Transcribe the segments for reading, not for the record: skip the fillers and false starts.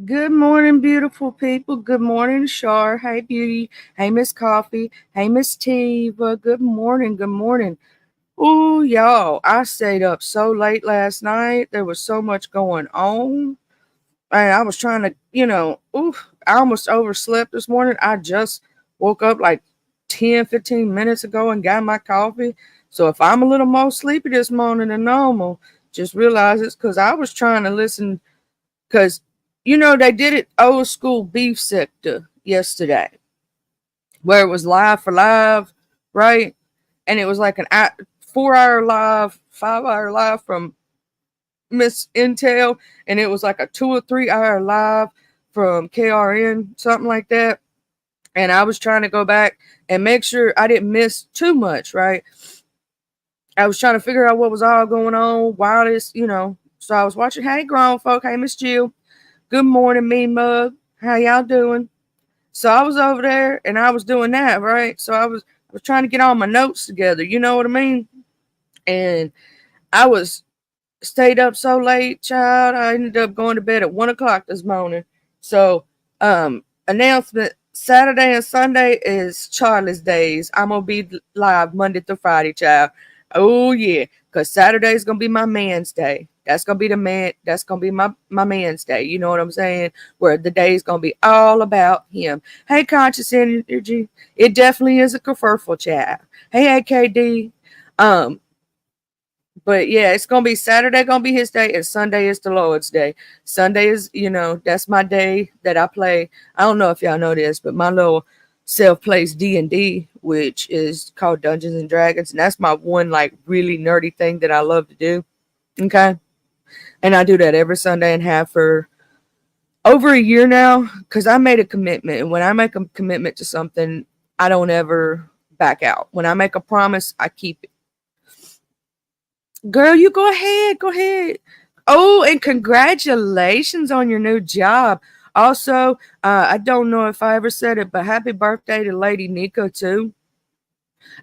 Good morning, beautiful people. Good morning, Shar. Hey, Beauty. Hey, Miss Coffee. Hey, Miss Tiva. Good morning. Good morning. Ooh, y'all. I stayed up so late last night. There was so much going on. And I was trying to, I almost overslept this morning. I just woke up like 10, 15 minutes ago and got my coffee. So if I'm a little more sleepy this morning than normal, just realize it's because I was trying to listen because they did it old school beef sector yesterday, where it was live for live, right? And it was like 4 hour live, 5 hour live from Miss Intel, and it was like a 2 or 3 hour live from KRN, something like that. And I was trying to go back and make sure I didn't miss too much, right? I was trying to figure out what was all going on, why this. So I was watching. Hey, grown folk. Hey, Miss Jill. Good morning, me mug. How y'all doing? So I was over there and I was doing that, right? So I was trying to get all my notes together, you know what I mean? And I was stayed up so late, child. I ended up going to bed at 1 o'clock this morning. So announcement Saturday and Sunday is Charlie's days. I'm gonna be live Monday through Friday, child. Oh yeah, because Saturday's gonna be my man's day. That's gonna be the man. That's gonna be my man's day. You know what I'm saying? Where the day is gonna be all about him. Hey, conscious energy. It definitely is a kerfuffle, child. Hey, AKD. Um, but yeah, it's gonna be Saturday, gonna be his day, and Sunday is the Lord's day. Sunday is, that's my day that I play. I don't know if y'all know this, but my little self plays D&D, which is called Dungeons and Dragons, and that's my one like really nerdy thing that I love to do. Okay, and I do that every Sunday and have for over a year now because I made a commitment, and when I make a commitment to something, I don't ever back out. When I make a promise, I keep it. Girl, you go ahead. Go ahead. Oh, and congratulations on your new job. Also, I don't know if I ever said it, but happy birthday to Lady Nico, too.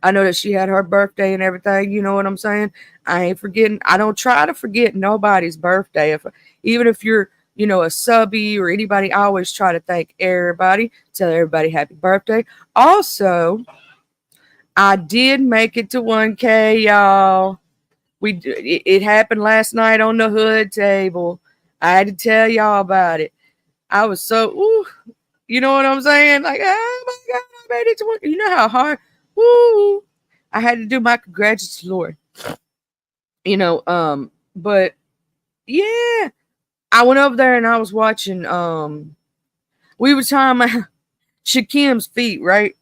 I know that she had her birthday and everything. You know what I'm saying? I ain't forgetting. I don't try to forget nobody's birthday. Even if you're, a subby or anybody, I always try to thank everybody, tell everybody happy birthday. Also, I did make it to 1K, y'all. It happened last night on the hood table. I had to tell y'all about it. I was so you know what I'm saying? Like, oh my god, I made it to work. You know how hard? Woo! I had to do my congratulations, Lord. But yeah, I went over there and I was watching. We were talking about Shakim's feet, right?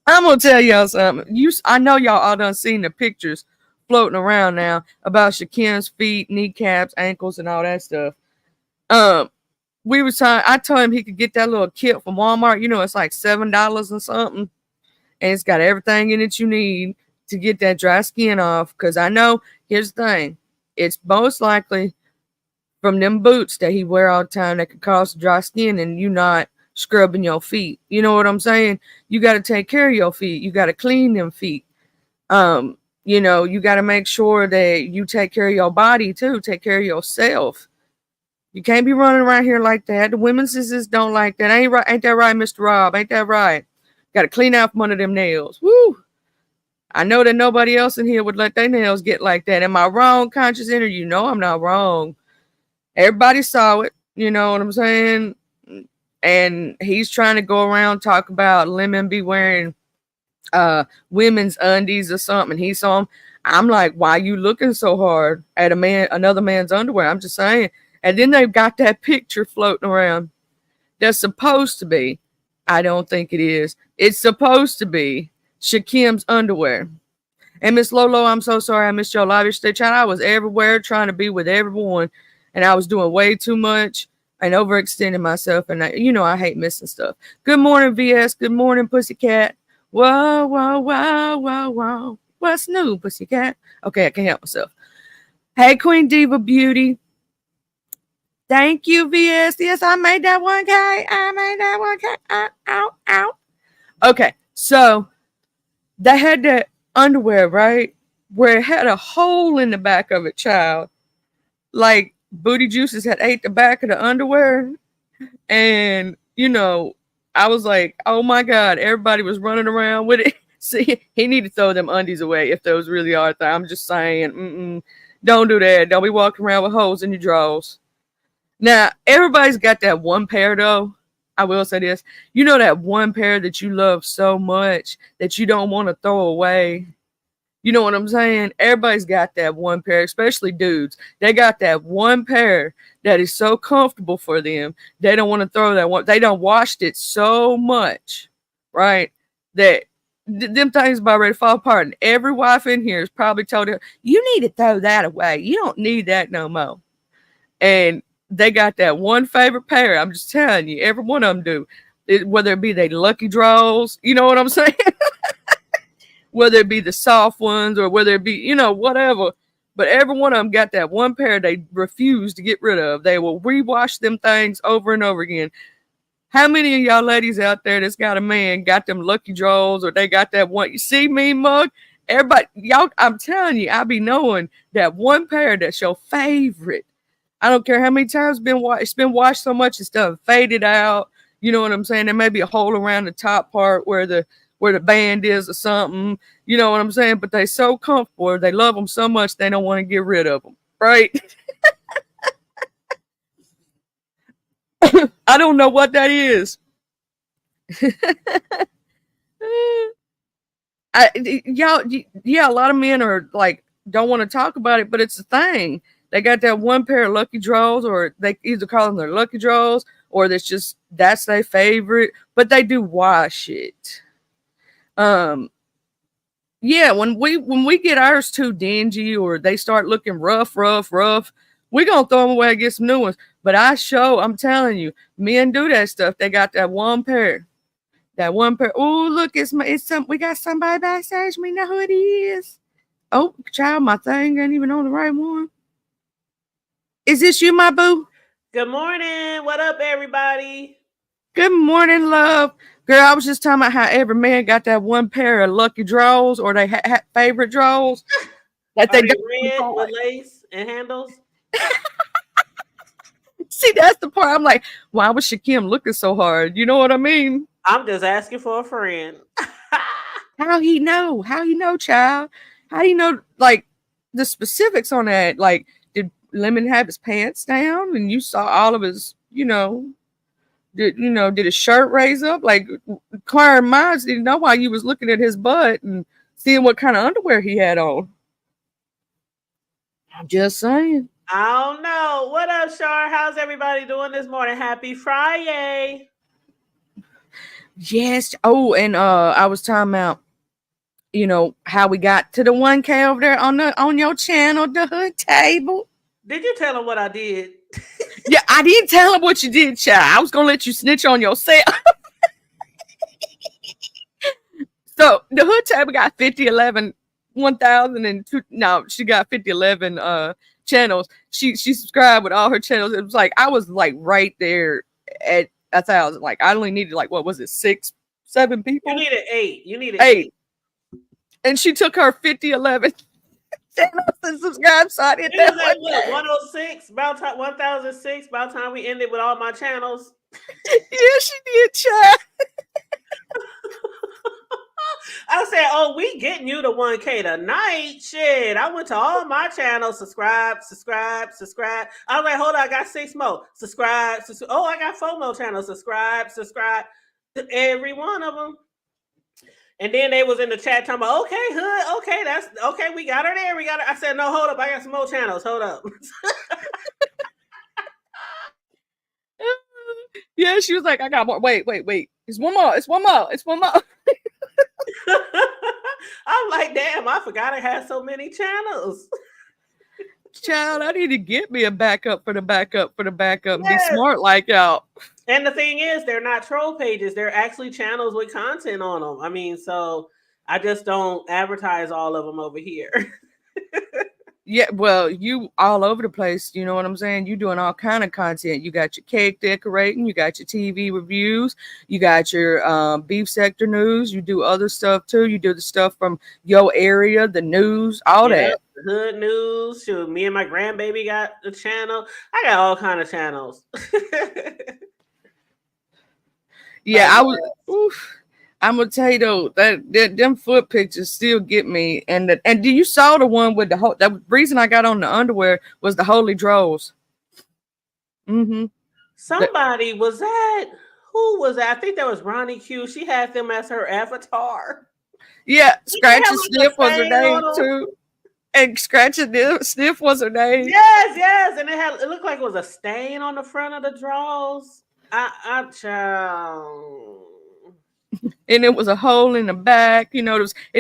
I'm gonna tell y'all something. I know y'all all done seen the pictures floating around now about Shakim's feet, kneecaps, ankles, and all that stuff. Um, we was trying. I told him he could get that little kit from Walmart. It's like $7 or something, and it's got everything in it you need to get that dry skin off. Cause I know. Here's the thing: it's most likely from them boots that he wear all the time that could cause dry skin, and you not scrubbing your feet. You know what I'm saying? You got to take care of your feet. You got to clean them feet. You got to make sure that you take care of your body too. Take care of yourself. You can't be running around here like that. The women's sisters don't like that. Ain't right? Ain't that right, Mr. Rob? Ain't that right? Got to clean out from under them nails. Woo! I know that nobody else in here would let their nails get like that. Am I wrong, conscious energy? You know I'm not wrong. Everybody saw it. You know what I'm saying? And he's trying to go around talk about Lemon be wearing women's undies or something. He saw him. I'm like, why you looking so hard at another man's underwear? I'm just saying. And then they've got that picture floating around. That's supposed to be. I don't think it is. It's supposed to be Shakim's underwear. And Miss Lolo, I'm so sorry I missed your live stitch. I was everywhere trying to be with everyone, and I was doing way too much and overextending myself. And I hate missing stuff. Good morning, VS. Good morning, Pussycat. Whoa, whoa, whoa, whoa, whoa. What's new, Pussycat? Okay, I can't help myself. Hey, Queen Diva Beauty. Thank you, VS. Yes, I made that 1K. I made that 1K. Ow, ow, ow. Okay, so they had that underwear, right? Where it had a hole in the back of it, child. Like Booty Juices had ate the back of the underwear, and I was like, oh my god, everybody was running around with it. See, he need to throw them undies away if those really are. I'm just saying, don't do that. Don't be walking around with holes in your drawers. Now, everybody's got that one pair though. I will say this. You know that one pair that you love so much that you don't want to throw away. You know what I'm saying? Everybody's got that one pair, especially dudes. They got that one pair that is so comfortable for them. They don't want to throw that one. They don't washed it so much, right? That them things about ready to fall apart. And every wife in here has probably told her, you need to throw that away. You don't need that no more. And they got that one favorite pair. I'm just telling you, every one of them do. Whether it be they lucky draws, you know what I'm saying? Whether it be the soft ones or whether it be, whatever. But every one of them got that one pair they refuse to get rid of. They will rewash them things over and over again. How many of y'all ladies out there that's got a man got them lucky draws or they got that one? You see me, mug? Everybody, y'all, I'm telling you, I be knowing that one pair that's your favorite. I don't care how many times it's been washed so much it's done faded out. You know what I'm saying? There may be a hole around the top part where the band is or something. You know what I'm saying? But they so comfortable. They love them so much they don't want to get rid of them. Right? I don't know what that is. Yeah, a lot of men are like don't want to talk about it, but it's a thing. They got that one pair of lucky draws, or they either call them their lucky draws, or that's their favorite. But they do wash it. Yeah, when we get ours too dingy or they start looking rough, we gonna throw them away and get some new ones. But I'm telling you, men do that stuff. They got that one pair. That one pair. Oh, look, we got somebody backstage. We know who it is. Oh, child, my thing ain't even on the right one. Is this you, my boo? Good morning. What up, everybody? Good morning, love. Girl, I was just talking about how every man got that one pair of lucky draws or they favorite draws that Are they they don't red want. with lace and handles? See, that's the part. I'm like, why was Shakim looking so hard? You know what I mean? I'm just asking for a friend. How he know? How he know, child? How do you know, like, the specifics on that? Like, did Lemon have his pants down and you saw all of his, did his shirt raise up? Like, Claire Mines didn't know why you was looking at his butt and seeing what kind of underwear he had on. I'm just saying. I don't know. What up, Shar? How's everybody doing this morning? Happy Friday. Yes. Oh, and I was talking about, how we got to the 1K over there on your channel, the hood table. Did you tell him what I did? Yeah, I didn't tell him what you did, child. I was gonna let you snitch on yourself. So the hood table got 5011 1002. No, she got 5011 channels. She subscribed with all her channels. It was like I was like right there at 1,000. Like I only needed like what was it, 6-7 people? You needed 8. You needed 8. And she took her 5011 channels and subscribed. So I did that. It was at what, 106? About time 1006. About time we ended with all my channels. Yeah, she did, child. I said, oh, we getting you to 1K tonight. Shit. I went to all my channels. Subscribe. I was like, hold on, I got 6 more. Subscribe. Oh, I got 4 more channels. Subscribe. To every one of them. And then they was in the chat talking about, okay, hood, okay, that's okay, we got her there. I said, no, hold up, I got some more channels. Hold up. Yeah, she was like, I got more. Wait. It's one more. I'm like, damn, I forgot I had so many channels. Child, I need to get me a backup for the backup. Yes. Be smart like y'all. And the thing is, they're not troll pages. They're actually channels with content on them. I mean, so I just don't advertise all of them over here. Yeah, well, you all over the place. You know what I'm saying? You doing all kind of content. You got your cake decorating. You got your TV reviews. You got your beef sector news. You do other stuff too. You do the stuff from your area, the news, all that. Hood news. Shoot, me and my grandbaby got a channel. I got all kind of channels. Yeah, But I was. Oof. I'm gonna tell you though that them foot pictures still get me. And do you saw the one with the whole? The reason I got on the underwear was the holy drawers. Mm-hmm. The, somebody was that. Who was that? I think that was Ronnie Q. She had them as her avatar. yeah, Did they Scratch have and like a Sniff was her stain name on them? too. And Scratch and Sniff was her name. Yes, yes, and it looked like it was a stain on the front of the drawers. Child. And it was a hole in the back. It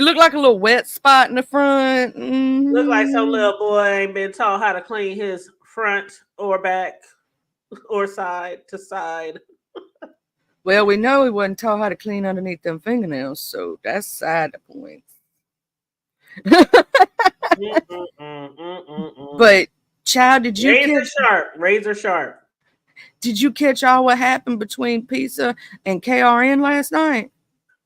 looked like a little wet spot in the front. Look like some Mm-hmm. little boy ain't been taught how to clean his front or back or side to side. Well, we know he wasn't taught how to clean underneath them fingernails, so that's side the point. Mm-mm-mm-mm-mm-mm. But child, did you Razor catch sharp, razor sharp. all what happened between Pizza and KRN last night?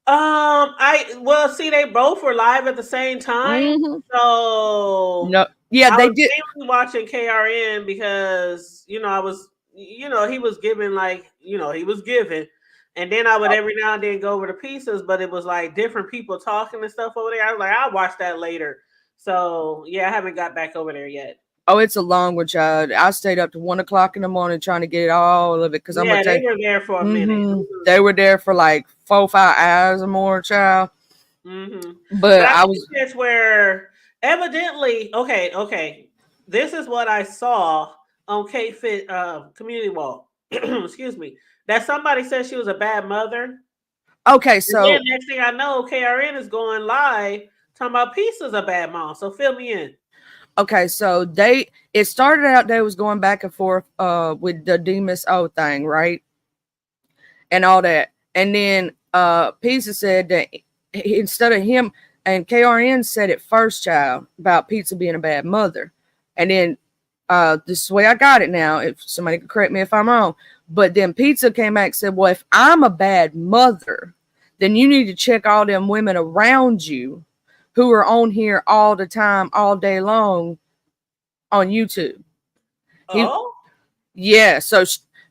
I well see they both were live at the same time, Mm-hmm. so No, yeah, I they was did. mainly watching KRN because I was he was giving he was giving, and then I would every now and then go over to Pieces, but it was like different people talking and stuff over there. I was like, I'll watch that later. So yeah, I haven't got back over there yet. Oh, it's a long one, child. I stayed up to 1 o'clock in the morning trying to get all of it because I'm gonna Yeah, they take. were there for a minute. Mm-hmm. They were there for like 4 or 5 hours or more, child. Mm-hmm. But But I I think was that's where evidently, okay. This is what I saw on K Fit community wall. Excuse me. That somebody said she was a bad mother. okay. And then So next thing I know, KRN is going live talking about Pieces a bad mom. So fill me in. okay, so it started out they was going back and forth with the Demas O thing, right? And all that. And then Pizza said that instead of him, and KRN said it first, child, about Pizza being a bad mother. And then this is the way I got it now, if somebody could correct me if I'm wrong. But then Pizza came back and said, well, if I'm a bad mother, then you need to check all them women around you who are on here all the time, all day long on YouTube. He, Oh? yeah, so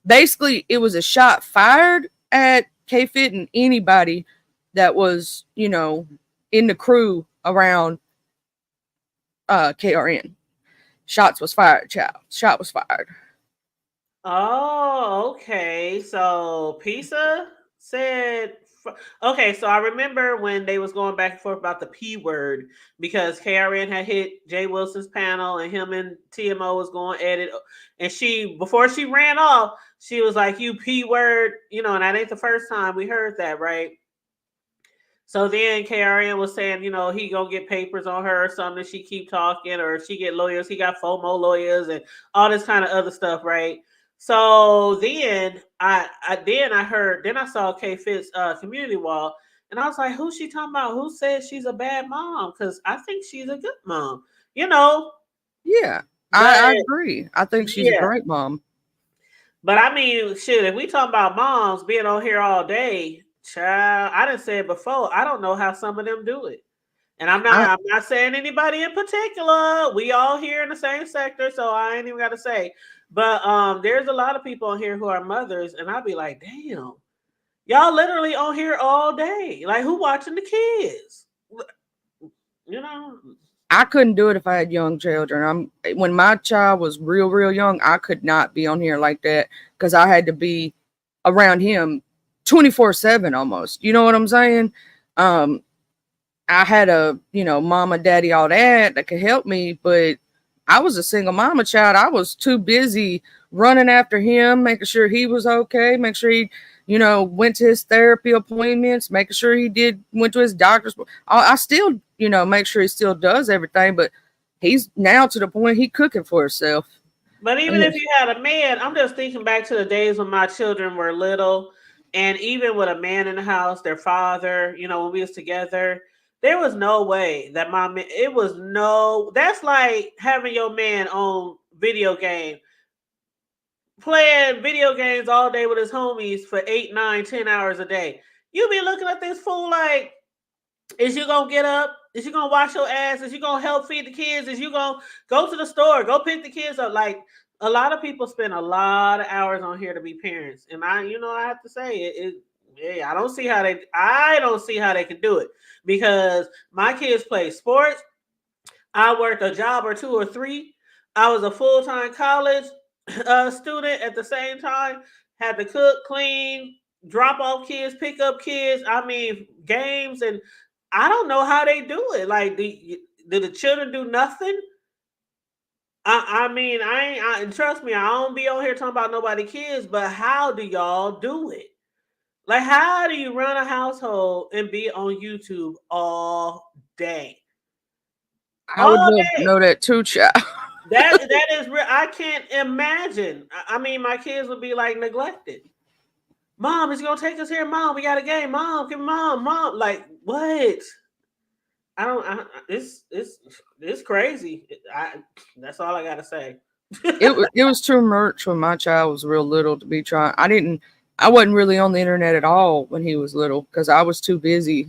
basically it was a shot fired at K Fit and anybody that was, in the crew around KRN. Shots was fired, child. Shot was fired. Oh, okay. So Pisa said, okay. So I remember when they was going back and forth about the P word because KRN had hit Jay Wilson's panel and him and TMO was going at it, and she before she ran off, she was like, "You P word," and that ain't the first time we heard that, right? So then KRN was saying, he gonna get papers on her or something. She keep talking, or she get lawyers. He got FOMO lawyers and all this kind of other stuff, right? So then I heard, then I saw K Fit's community wall, and I was like, who's she talking about? Who says she's a bad mom? Because I think she's a good mom, you know. Yeah, But I agree. I think she's a yeah, great mom. but I mean, shit, if we talking about moms being on here all day, child, I didn't say it before. I don't know how some of them do it. And I I'm not saying anybody in particular. We all here in the same sector, so I ain't even got to say. But there's a lot of people on here who are mothers, and I'll be like, damn, y'all literally on here all day. Like, who watching the kids? You know? I couldn't do it if I had young children. When my child was real young, I could not be on here like that because I had to be around him 24/7 almost. You know what I'm saying? Um, I had a, mama, daddy, all that could help me, but I was a single mama child. I was too busy running after him, making sure he was okay, make sure he, went to his therapy appointments, making sure he went to his doctor's. I still, make sure he still does everything, but he's now to the point he cooking for himself. But even And if you had a man, I'm just thinking back to the days when my children were little, and even with a man in the house, their father, when we was together, there was no way that it was no, that's like having your man on video game, playing video games all day with his homies for 8, 9, 10 hours a day. You be looking at this fool like, is you gonna get up? Is you gonna wash your ass? Is you gonna help feed the kids? Is you gonna go to the store, go pick the kids up? Like a lot of people spend a lot of hours on here to be parents, and I have to say yeah, I don't see how they can do it because my kids play sports. I worked a job or two or three. I was a full time college student at the same time. Had to cook, clean, drop off kids, pick up kids. I mean, games, and I don't know how they do it. Like, do the children do nothing? I mean, trust me, I don't be on here talking about nobody kids, but how do y'all do it? Like, how do you run a household and be on YouTube all day? I would All love to day. know that too, child. That is real. I can't imagine. I mean, my kids would be like neglected. Mom, is gonna take us here. Mom, we got a game. Mom, give mom. Like what? I don't. It's crazy. That's all I gotta say. It was too much when my child was real little to be trying. I wasn't really on the internet at all when he was little because I was too busy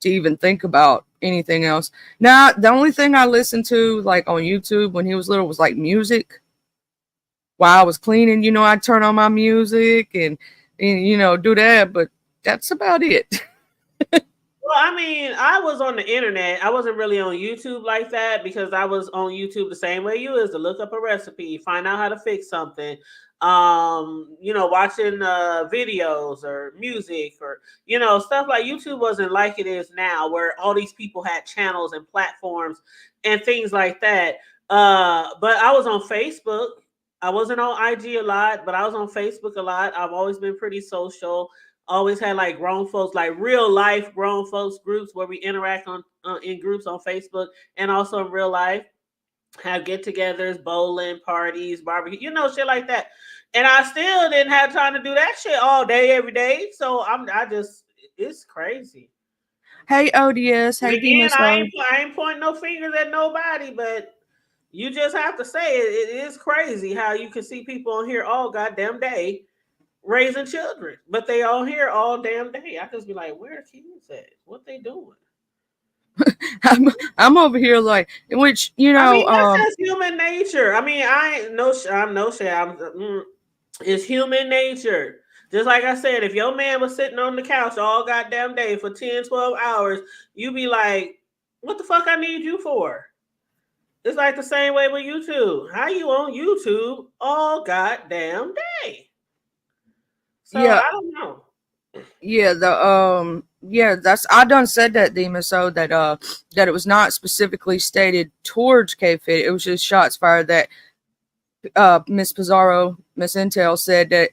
to even think about anything else. Now, the only thing I listened to like on YouTube when he was little was like music. While I was cleaning, I'd turn on my music and do that, but that's about it. Well, I mean, I was on the internet. I wasn't really on YouTube like that because I was on YouTube the same way you is to look up a recipe, find out how to fix something. Watching videos or music or stuff like YouTube wasn't like it is now, where all these people had channels and platforms and things like that. But I was on Facebook. I wasn't on IG a lot, but I was on Facebook a lot. I've always been pretty social, always had like grown folks, like real life grown folks groups where we interact on in groups on Facebook and also in real life, have get-togethers, bowling parties, barbecue, shit like that. And I still didn't have time to do that shit all day every day. So I just it's crazy. Hey ODS, And hey again, DMSO. I ain't pointing no fingers at nobody, but you just have to say it is crazy how you can see people on here all goddamn day raising children, but they all here all damn day. I just be like, where are kids at? What they doing? I'm over here like, which I mean, that's just human nature. I mean, I ain't no, I'm no shit. It's human nature. Just like I said, if your man was sitting on the couch all goddamn day for 10, 12 hours, you be like, what the fuck I need you for? It's like the same way with YouTube. How you on YouTube all goddamn day? So yeah, I don't know. that's I done said that DMSO that it was not specifically stated towards K-Fit. It was just shots fired that Miss Pizarro, Miss Intel said that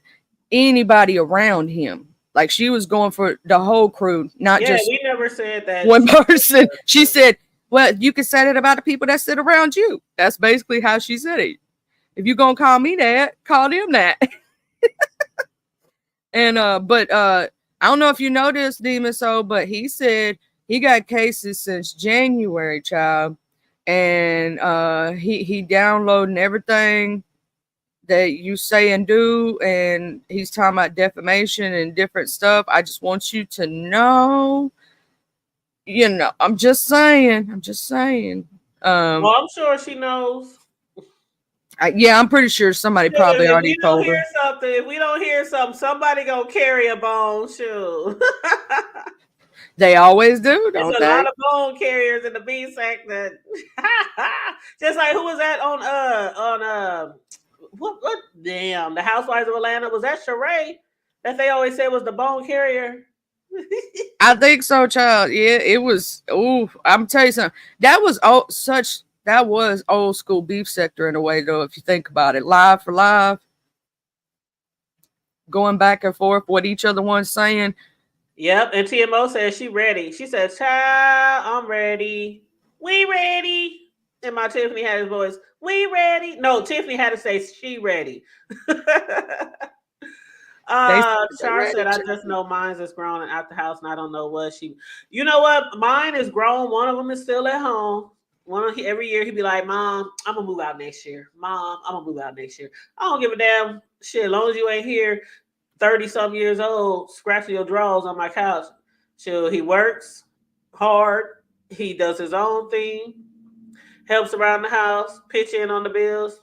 anybody around him, like she was going for the whole crew, not Yeah, just we never said that. one person. She said, "Well, you can say that about the people that sit around you." That's basically how she said it. If you gonna call me that, call them that. And but I don't know if you noticed, Demon Soul, but he said he got cases since January, child, and he downloading everything that you say and do, and he's talking about defamation and different stuff. I just want you to know, I'm just saying, Um, Oh, I'm sure she knows. yeah, I'm pretty sure somebody probably If already we don't told hear her. something, if we don't hear something, somebody gonna carry a bone. Shoot. They always do, There's don't a lot they? of bone carriers in the B sector. Just like who was that on what damn the Housewives of Atlanta, was that Sheree that they always said was the bone carrier? I think so, child. Yeah, it was. Ooh, I'm telling you something. That was old school beef sector in a way, though. If you think about it, live for live, going back and forth, what each other one's saying. Yep, and TMO says she ready. She says, "Child, I'm ready. We ready." And my Tiffany had his voice. We ready? No, Tiffany had to say she ready. They said they Char ready, said, I just child. know mine's is grown and out the house, and I don't know what she. You know what? Mine is grown. One of them is still at home. Every year he'd be like, "Mom, I'm gonna move out next year. Mom, I'm gonna move out next year." I don't give a damn shit. As long as you ain't here, 30 some years old, scratching your drawers on my couch. Chill. He works hard. He does his own thing, helps around the house, pitch in on the bills.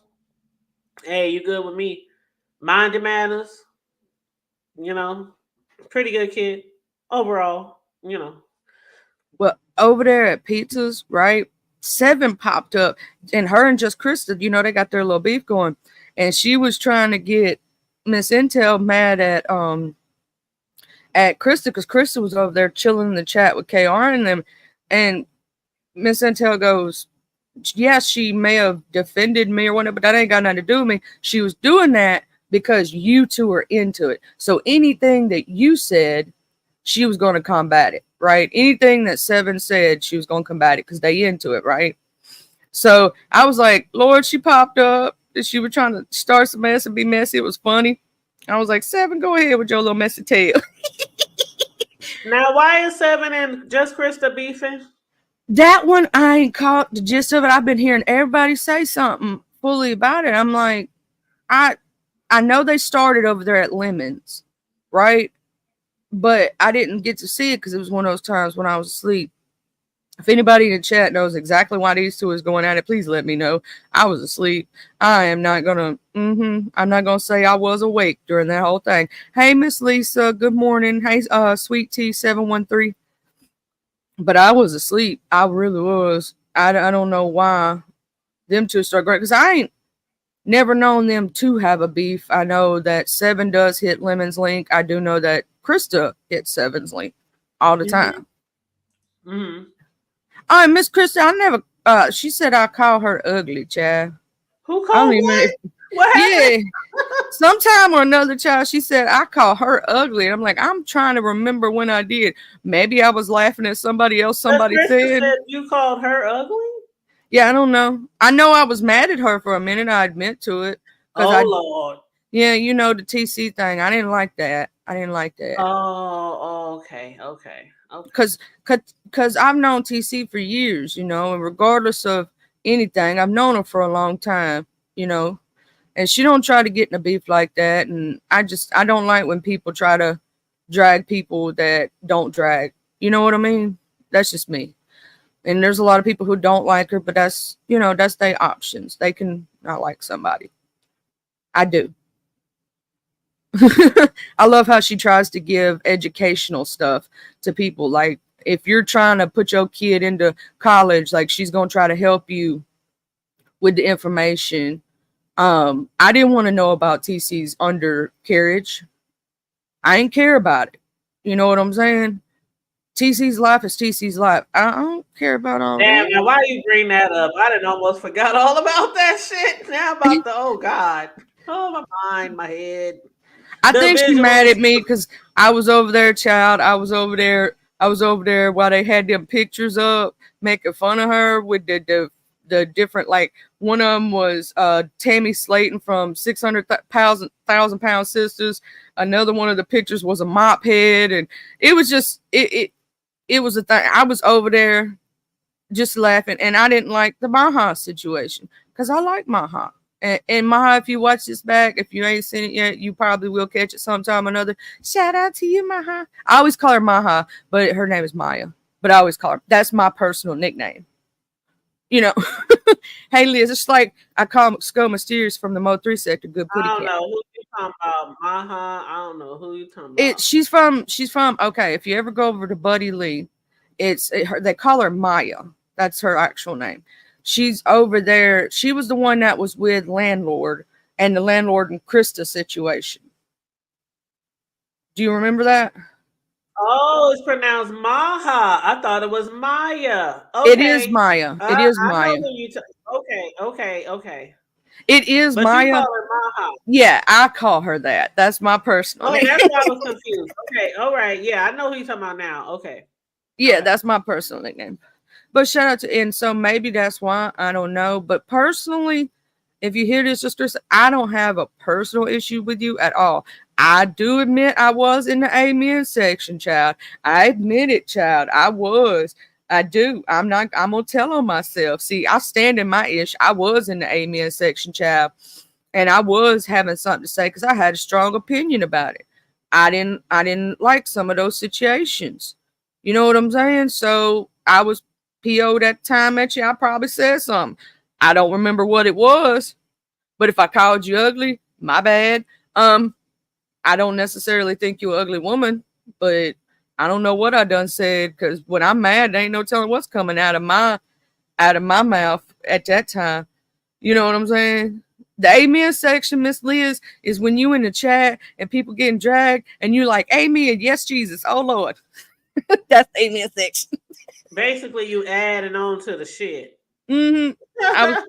Hey, you good with me? Mind your manners. You know, pretty good kid overall. You know. Well, over there at Pizzas, right? Seven popped up, and her and just Krista, they got their little beef going, and she was trying to get Miss Intel mad at Krista because Krista was over there chilling in the chat with KR and them, and Miss Intel goes, "Yeah, she may have defended me or whatever, but that ain't got nothing to do with me. She was doing that because you two are into it. So anything that you said, she was going to combat it, right? Anything that Seven said, she was going to combat it because they into it, right? So I was like, Lord, she popped up. She was trying to start some mess and be messy. It was funny. I was like, Seven, go ahead with your little messy tail. Now, why is Seven and just Krista beefing? That one, I ain't caught the gist of it. I've been hearing everybody say something fully about it. I'm like, I I know they started over there at Lemons, right? But I didn't get to see it because it was one of those times when I was asleep. If anybody in the chat knows exactly why these two is going at it, please let me know. I was asleep. I am not gonna. I'm not gonna say I was awake during that whole thing. Hey, Miss Lisa. Good morning. Hey, Sweet Tea 713. But I was asleep. I really was. I don't know why them two start great because I ain't never known them to have a beef. I know that Seven does hit Lemon's link. I do know that Krista hits Seven's link all the Mm-hmm. time. Mm-hmm. Oh, Miss Krista, I never. She said I call her ugly, Chad. Who I don't called even. what? If, What happened? yeah, sometime or another, child. She said I call her ugly. And I'm like, I'm trying to remember when I did. Maybe I was laughing at somebody else. Because Somebody Krista said. said you called her ugly? Yeah, I don't know. I know I was mad at her for a minute. I admit to it because Oh, I. Lord. Yeah, the TC thing. I didn't like that. I didn't like that. Oh, okay, okay, okay. Cause I've known TC for years, and regardless of anything, I've known her for a long time, you know, and she don't try to get in a beef like that. And I don't like when people try to drag people that don't drag. You know what I mean? That's just me. And there's a lot of people who don't like her, but that's their options. They can not like somebody. I do. I love how she tries to give educational stuff to people. Like if you're trying to put your kid into college, like she's gonna try to help you with the information. I didn't want to know about TC's undercarriage. I didn't care about it. You know what I'm saying? TC's life is TC's life. I don't care about all Damn, that. now why you bring that up? I didn't almost forgot all about that shit. Now about the, oh, God. Oh, my mind, my head. I The think she mad visuals. at me because I was over there, child. I was over there. I was over there while they had them pictures up, making fun of her with the different, like one of them was Tammy Slayton from 600,000 pound sisters. Another one of the pictures was a mop head, and it was just it was a thing. I was over there just laughing, and I didn't like the Maha situation because I like Maha. And Maha, if you watch this back, if you ain't seen it yet, you probably will catch it sometime or another. Shout out to you, Maha. I always call her Maha, but her name is Maya. But I always call her. That's my personal nickname. You know. Hey Liz, it's like I call Skull Mysterious from the Mo 3 sector, good I putty don't cat. know who you talking about. Maha. I don't know who you talking It about. she's from okay, if you ever go over to Buddy Lee, they call her Maya. That's her actual name. She's over there. She was the one that was with landlord and the landlord and Krista situation. Do you remember that? Oh, it's pronounced Maha. I thought it was Maya. It is Okay. Maya. It is I know Maya. who you okay, okay, okay. It is But you Maya. call her Maha. Yeah, I call her that. That's my personal Okay, name. that's why I was confused. Okay, all right. Yeah, I know who you're talking about now. Okay. Yeah, Okay. that's my personal nickname. But shout out to, and so maybe that's why, I don't know. But personally, if you hear this, sisters, I don't have a personal issue with you at all. I do admit I was in the amen section, child. I admit it, child. I was. I do. I'm gonna tell on myself. See, I stand in my ish. I was in the amen section, child. And I was having something to say because I had a strong opinion about it. I didn't like some of those situations. You know what I'm saying? So I was PO'd at the time at you, I probably said something. I don't remember what it was, but if I called you ugly, my bad. Um, I don't necessarily think you're an ugly woman, but I don't know what I done said because when I'm mad, there ain't no telling what's coming out of my mouth at that time. You know what I'm saying? The amen section, Miss Liz, is when you in the chat and people getting dragged and you like, amen, yes, Jesus, oh Lord. That's the amen section. Basically, you adding on to the shit. Mm-hmm. I was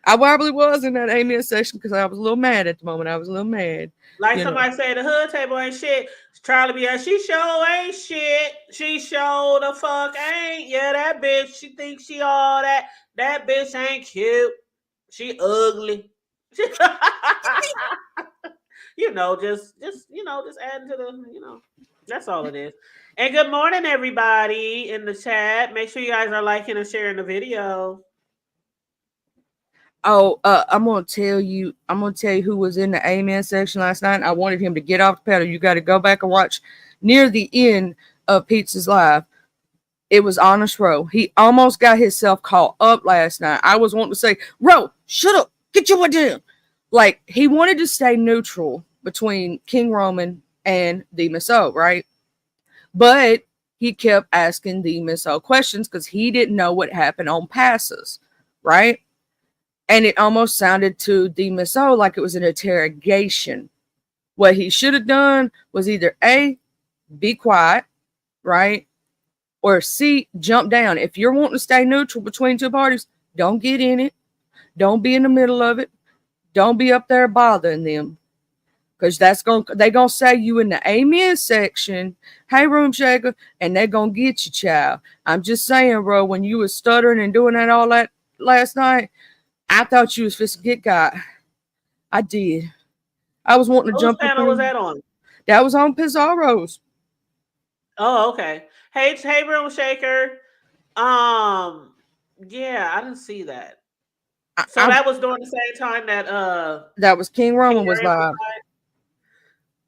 I probably was in that amen section because I was a little mad at the moment. I was a little mad, Like you know. somebody said, the hood table ain't shit. Charlie be like, she sure ain't shit. She sure the fuck ain't. Yeah, that bitch, she thinks she all that. That bitch ain't cute. She ugly. Just adding to the. That's all it is. And good morning, everybody in the chat. Make sure you guys are liking and sharing the video. Oh, I'm gonna tell you who was in the amen section last night. I wanted him to get off the pedal. You got to go back and watch near the end of Pizza's live. It was Honest Row. He almost got himself caught up last night. I was wanting to say, Row, shut up, get your what down. Like he wanted to stay neutral between King Roman and the Misso, right? But he kept asking the Misso questions because he didn't know what happened on passes, right? And it almost sounded to the Misso like it was an interrogation. What he should have done was either A, be quiet, right? Or C, jump down. If you're wanting to stay neutral between two parties, don't get in it. Don't be in the middle of it. Don't be up there bothering them. Because they gonna say you in the amen section, hey room shaker, and they gonna get you, child. I'm just saying, bro, when you was stuttering and doing that all that last night, I thought you was supposed to get got. I did. I was wanting to Whose jump up channel was there. that on? That was on Pizarro's. Oh, okay. Hey, Room Shaker. Um, yeah, I didn't see that. So I that was during the same time that that was King King Roman was live. Amplified.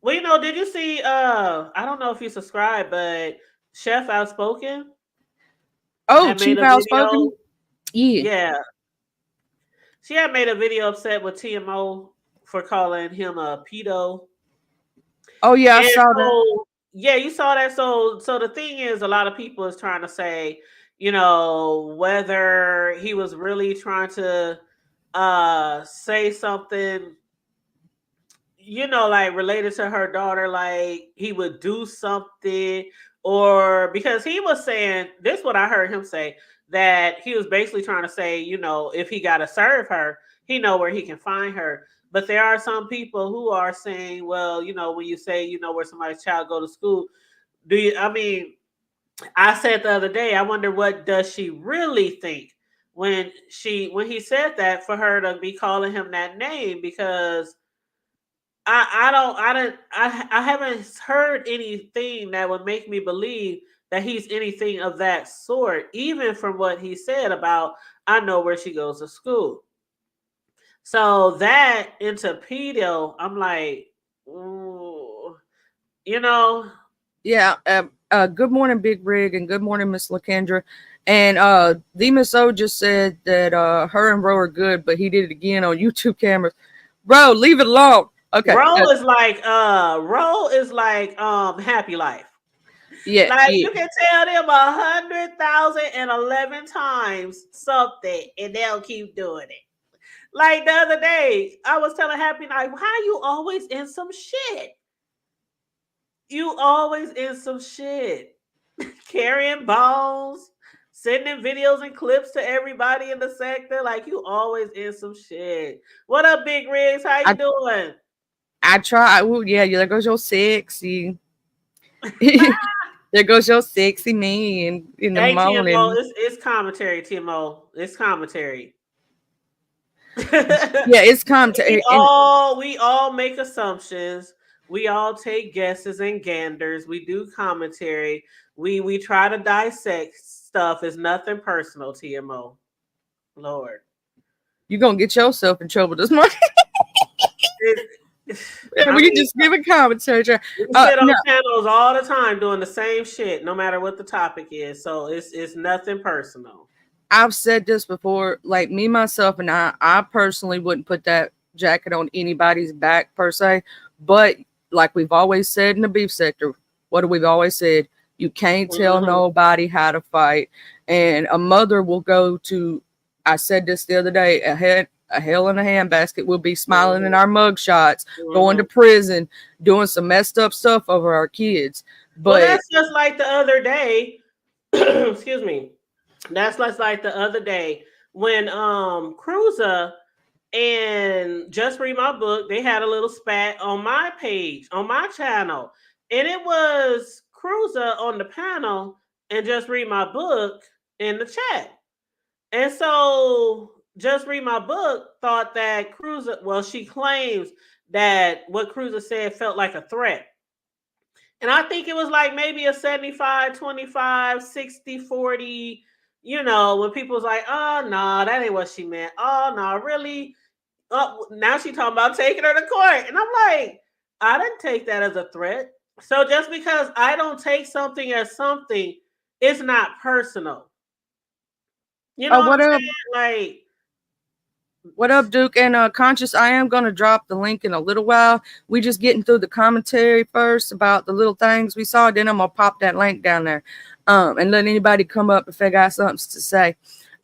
Well, did you see I don't know if you subscribe, but Chef Outspoken Oh, had made Chief a video. Outspoken. Yeah. Yeah. She had made a video upset with TMO for calling him a pedo. Oh yeah, I And saw that. so, yeah, you saw that. So the thing is, a lot of people is trying to say, whether he was really trying to say something, like related to her daughter, like he would do something, or because he was saying this, what I heard him say, that he was basically trying to say, if he got to serve her, he know where he can find her. But there are some people who are saying, well, when you say, where somebody's child go to school, do you? I mean, I said the other day, I wonder what does she really think when he said that, for her to be calling him that name, because I haven't heard anything that would make me believe that he's anything of that sort, even from what he said about I know where she goes to school. So that into pedo, I'm like, ooh, you know, Yeah. Good morning, Big Rig, and good morning, Miss LaKendra. And the Miss O just said that her and Ro are good, but he did it again on YouTube cameras. Bro, leave it alone. Okay. Roll is like Happy Life. Yeah, Like yeah. you can tell them 100,011 times something, and they'll keep doing it. Like the other day, I was telling Happy Life, how you always in some shit? You always in some shit. Carrying bones, sending videos and clips to everybody in the sector. Like you always in some shit. What up, Big Riggs? How you I doing? I try. Ooh, yeah, there goes your sexy. There goes your sexy man in the Hey TMO, morning. it's commentary, TMO. It's commentary. Yeah, it's we content. And all we all make assumptions. We all take guesses and ganders. We do commentary. We try to dissect stuff. It's nothing personal, TMO. Lord. you're going to get yourself in trouble this morning. It, Yeah, I we can mean, just give a commentary. we sit No, on channels all the time doing the same shit, no matter what the topic is. So it's nothing personal. I've said this before. Like me, myself, and I personally wouldn't put that jacket on anybody's back per se. But like we've always said in the beef sector, what we've always said, you can't tell Hmm. nobody how to fight. And a mother will go to. I said this the other day. A hell in a handbasket. We'll be smiling in Hmm. our mug shots, going to Hmm. prison, doing some messed up stuff over our kids. Well, But that's just like the other day. Excuse me. That's just like the other day when Cruiser and Just Read My Book, they had a little spat on my page, on my channel. And it was Cruiser on the panel and Just Read My Book in the chat. And so Just Read My Book thought that Cruiser, well, she claims that what Cruiser said felt like a threat. And I think it was like maybe a 75-25, 60-40. When people was like, oh, no, that ain't what she meant. Oh, no, really? Oh, now she talking about taking her to court. And I'm like, I didn't take that as a threat. So just because I don't take something as something, it's not personal. You know what I'm what up? saying? Like, What up, Duke? And Conscious, I am going to drop the link in a little while. We just getting through the commentary first about the little things we saw. Then I'm going to pop that link down there and let anybody come up if they got something to say.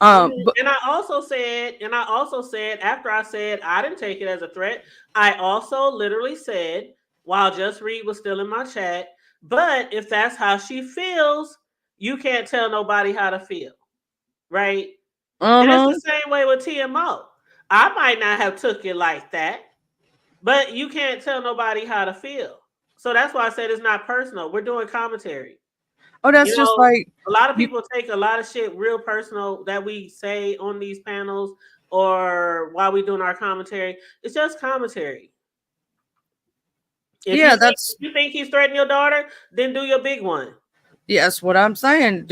mhm. But And I also said, after I said I didn't take it as a threat, I also literally said, while Just Read was still in my chat, but if that's how she feels, you can't tell nobody how to feel, right? And it's uh-huh. the same way with TMO. I might not have took it like that, but you can't tell nobody how to feel. So that's why I said it's not personal. We're doing commentary. Oh, You that's just know, like a lot of you. people take a lot of shit real personal that we say on these panels or while we doing our commentary. It's just commentary. If you Yeah, think that's if you think he's threatening your daughter, then do your big one. yes, what I'm saying.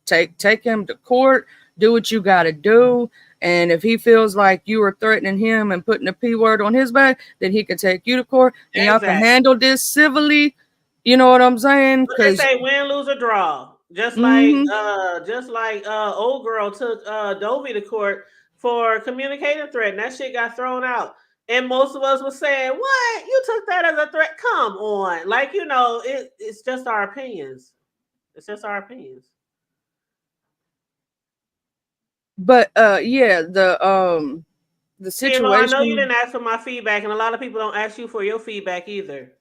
Take him to court. Do what you got to do. And if he feels like you are threatening him and putting a p word on his back, then he can take you to court, and y'all can Exactly. handle this civilly. You know what I'm saying? What they Because say, win, lose, or draw. mm-hmm. Just like old girl took Dovey to court for communicating threat, and that shit got thrown out. And most of us were saying, "What? You took that as a threat? Come on!" Like it's just our opinions. It's just our opinions. But yeah, the TMO, I know you situation. didn't ask for my feedback, and a lot of people don't ask you for your feedback either.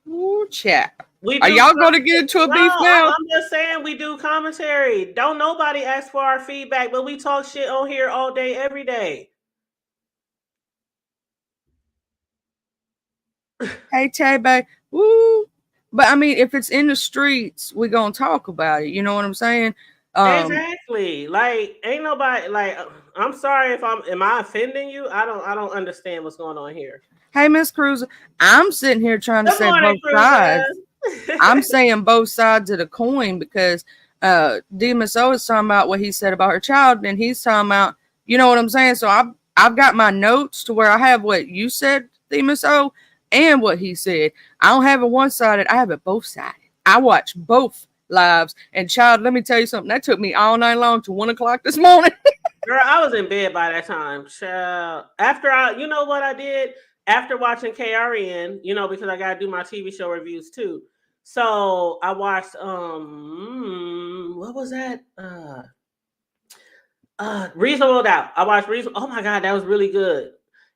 Ooh, chat. We Are do y'all going to get commentary. into a No, beef now? I'm just saying we do commentary. Don't nobody ask for our feedback, but we talk shit on here all day, every day. Hey, Tay, back. Woo. But I mean, if it's in the streets, we're gonna talk about it. You know what I'm saying? Um, Exactly. Like, ain't nobody like. I'm sorry if I'm. Am I offending you? I don't understand what's going on here. hey, Miss Cruiser, I'm sitting here trying to Good say morning, both sides. I'm Cruiser. saying both sides of the coin because DMSO is talking about what he said about her child, and he's talking about, you know what I'm saying. So I've got my notes to where I have what you said, DMSO, and what he said. I don't have it one sided. I have it both sided. I watch both lives. And child, let me tell you something. That took me all night long to 1 o'clock this morning. Girl, I was in bed by that time. Child. After you know what I did after watching KRN, because I gotta do my TV show reviews too. So I watched what was that? Reasonable Doubt. I watched Reasonable. Oh my god, that was really good.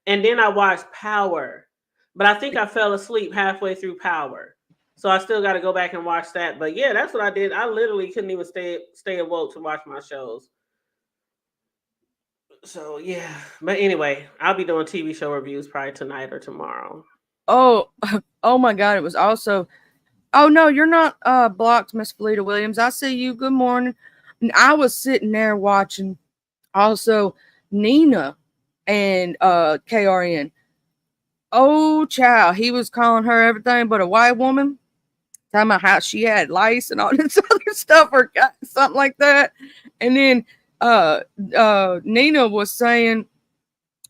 And then I watched Power, but I think I fell asleep halfway through Power. So I still got to go back and watch that. But yeah, that's what I did. I literally couldn't even stay awoke to watch my shows. So yeah, but anyway, I'll be doing TV show reviews probably tonight or tomorrow. Oh, oh my God. It was also, oh no, you're not blocked, Miss Felita Williams. I see you. Good morning. And I was sitting there watching also Nina and KRN. Oh child, he was calling her everything but a white woman, talking about how she had lice and all this other stuff or something like that. And then Nina was saying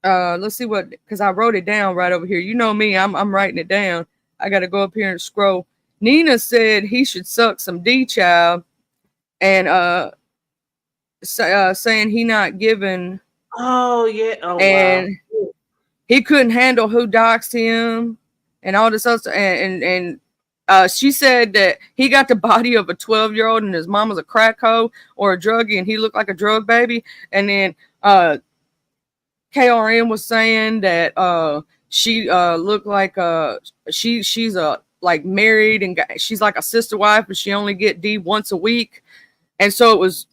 Let's see what, because I wrote it down right over here. You know me, I'm writing it down. I got to go up here and scroll. Nina said he should suck some D child, and saying he not giving, Oh yeah. Oh wow. and he couldn't handle who doxed him, and all this other, and she said that he got the body of a 12-year-old and his mom was a crack hoe or a druggie and he looked like a drug baby. And then KRM was saying that she looked like she's a like married and she's like a sister wife, but she only get D once a week. And so it was,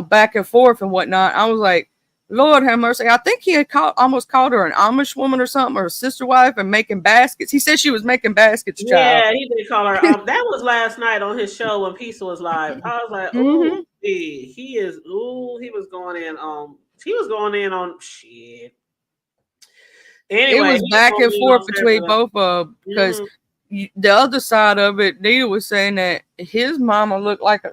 back and forth and whatnot. I was like, Lord have mercy. I think he had almost called her an Amish woman or something, or a sister wife, and making baskets. He said she was making baskets, child. Yeah, he did call her. That was last night on his show when Pizza was live. I was like, "Ooh, Mm-hmm. he is. Ooh, he was going in on. He was going in on shit. It Anyway, was he was back going and in forth on between Sarah. both of them because Mm-hmm. the other side of it, Nita was saying that his mama looked like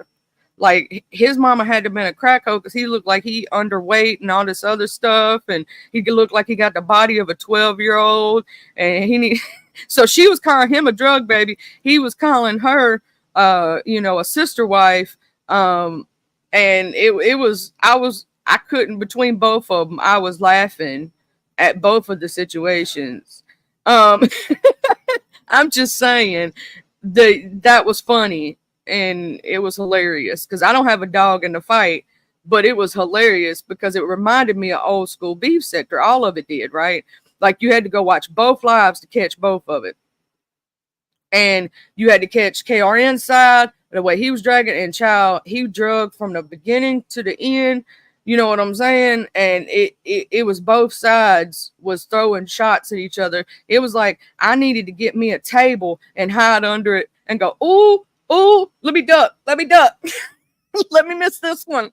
his mama had to been a crack hoe because he looked like he underweight and all this other stuff, and he could look like he got the body of a 12-year-old, and he need. So she was calling him a drug baby. He was calling her, a sister wife. And it was I couldn't between both of them. I was laughing at both of the situations. Um, I'm just saying that was funny and it was hilarious because I don't have a dog in the fight, but it was hilarious because it reminded me of old school beef sector. All of it did, right? Like you had to go watch both lives to catch both of it, and you had to catch KRN side the way he was dragging, and child, he drug from the beginning to the end. You know what I'm saying? And it was both sides was throwing shots at each other. It was like I needed to get me a table and hide under it and go, ooh, ooh, let me duck, let me miss this one.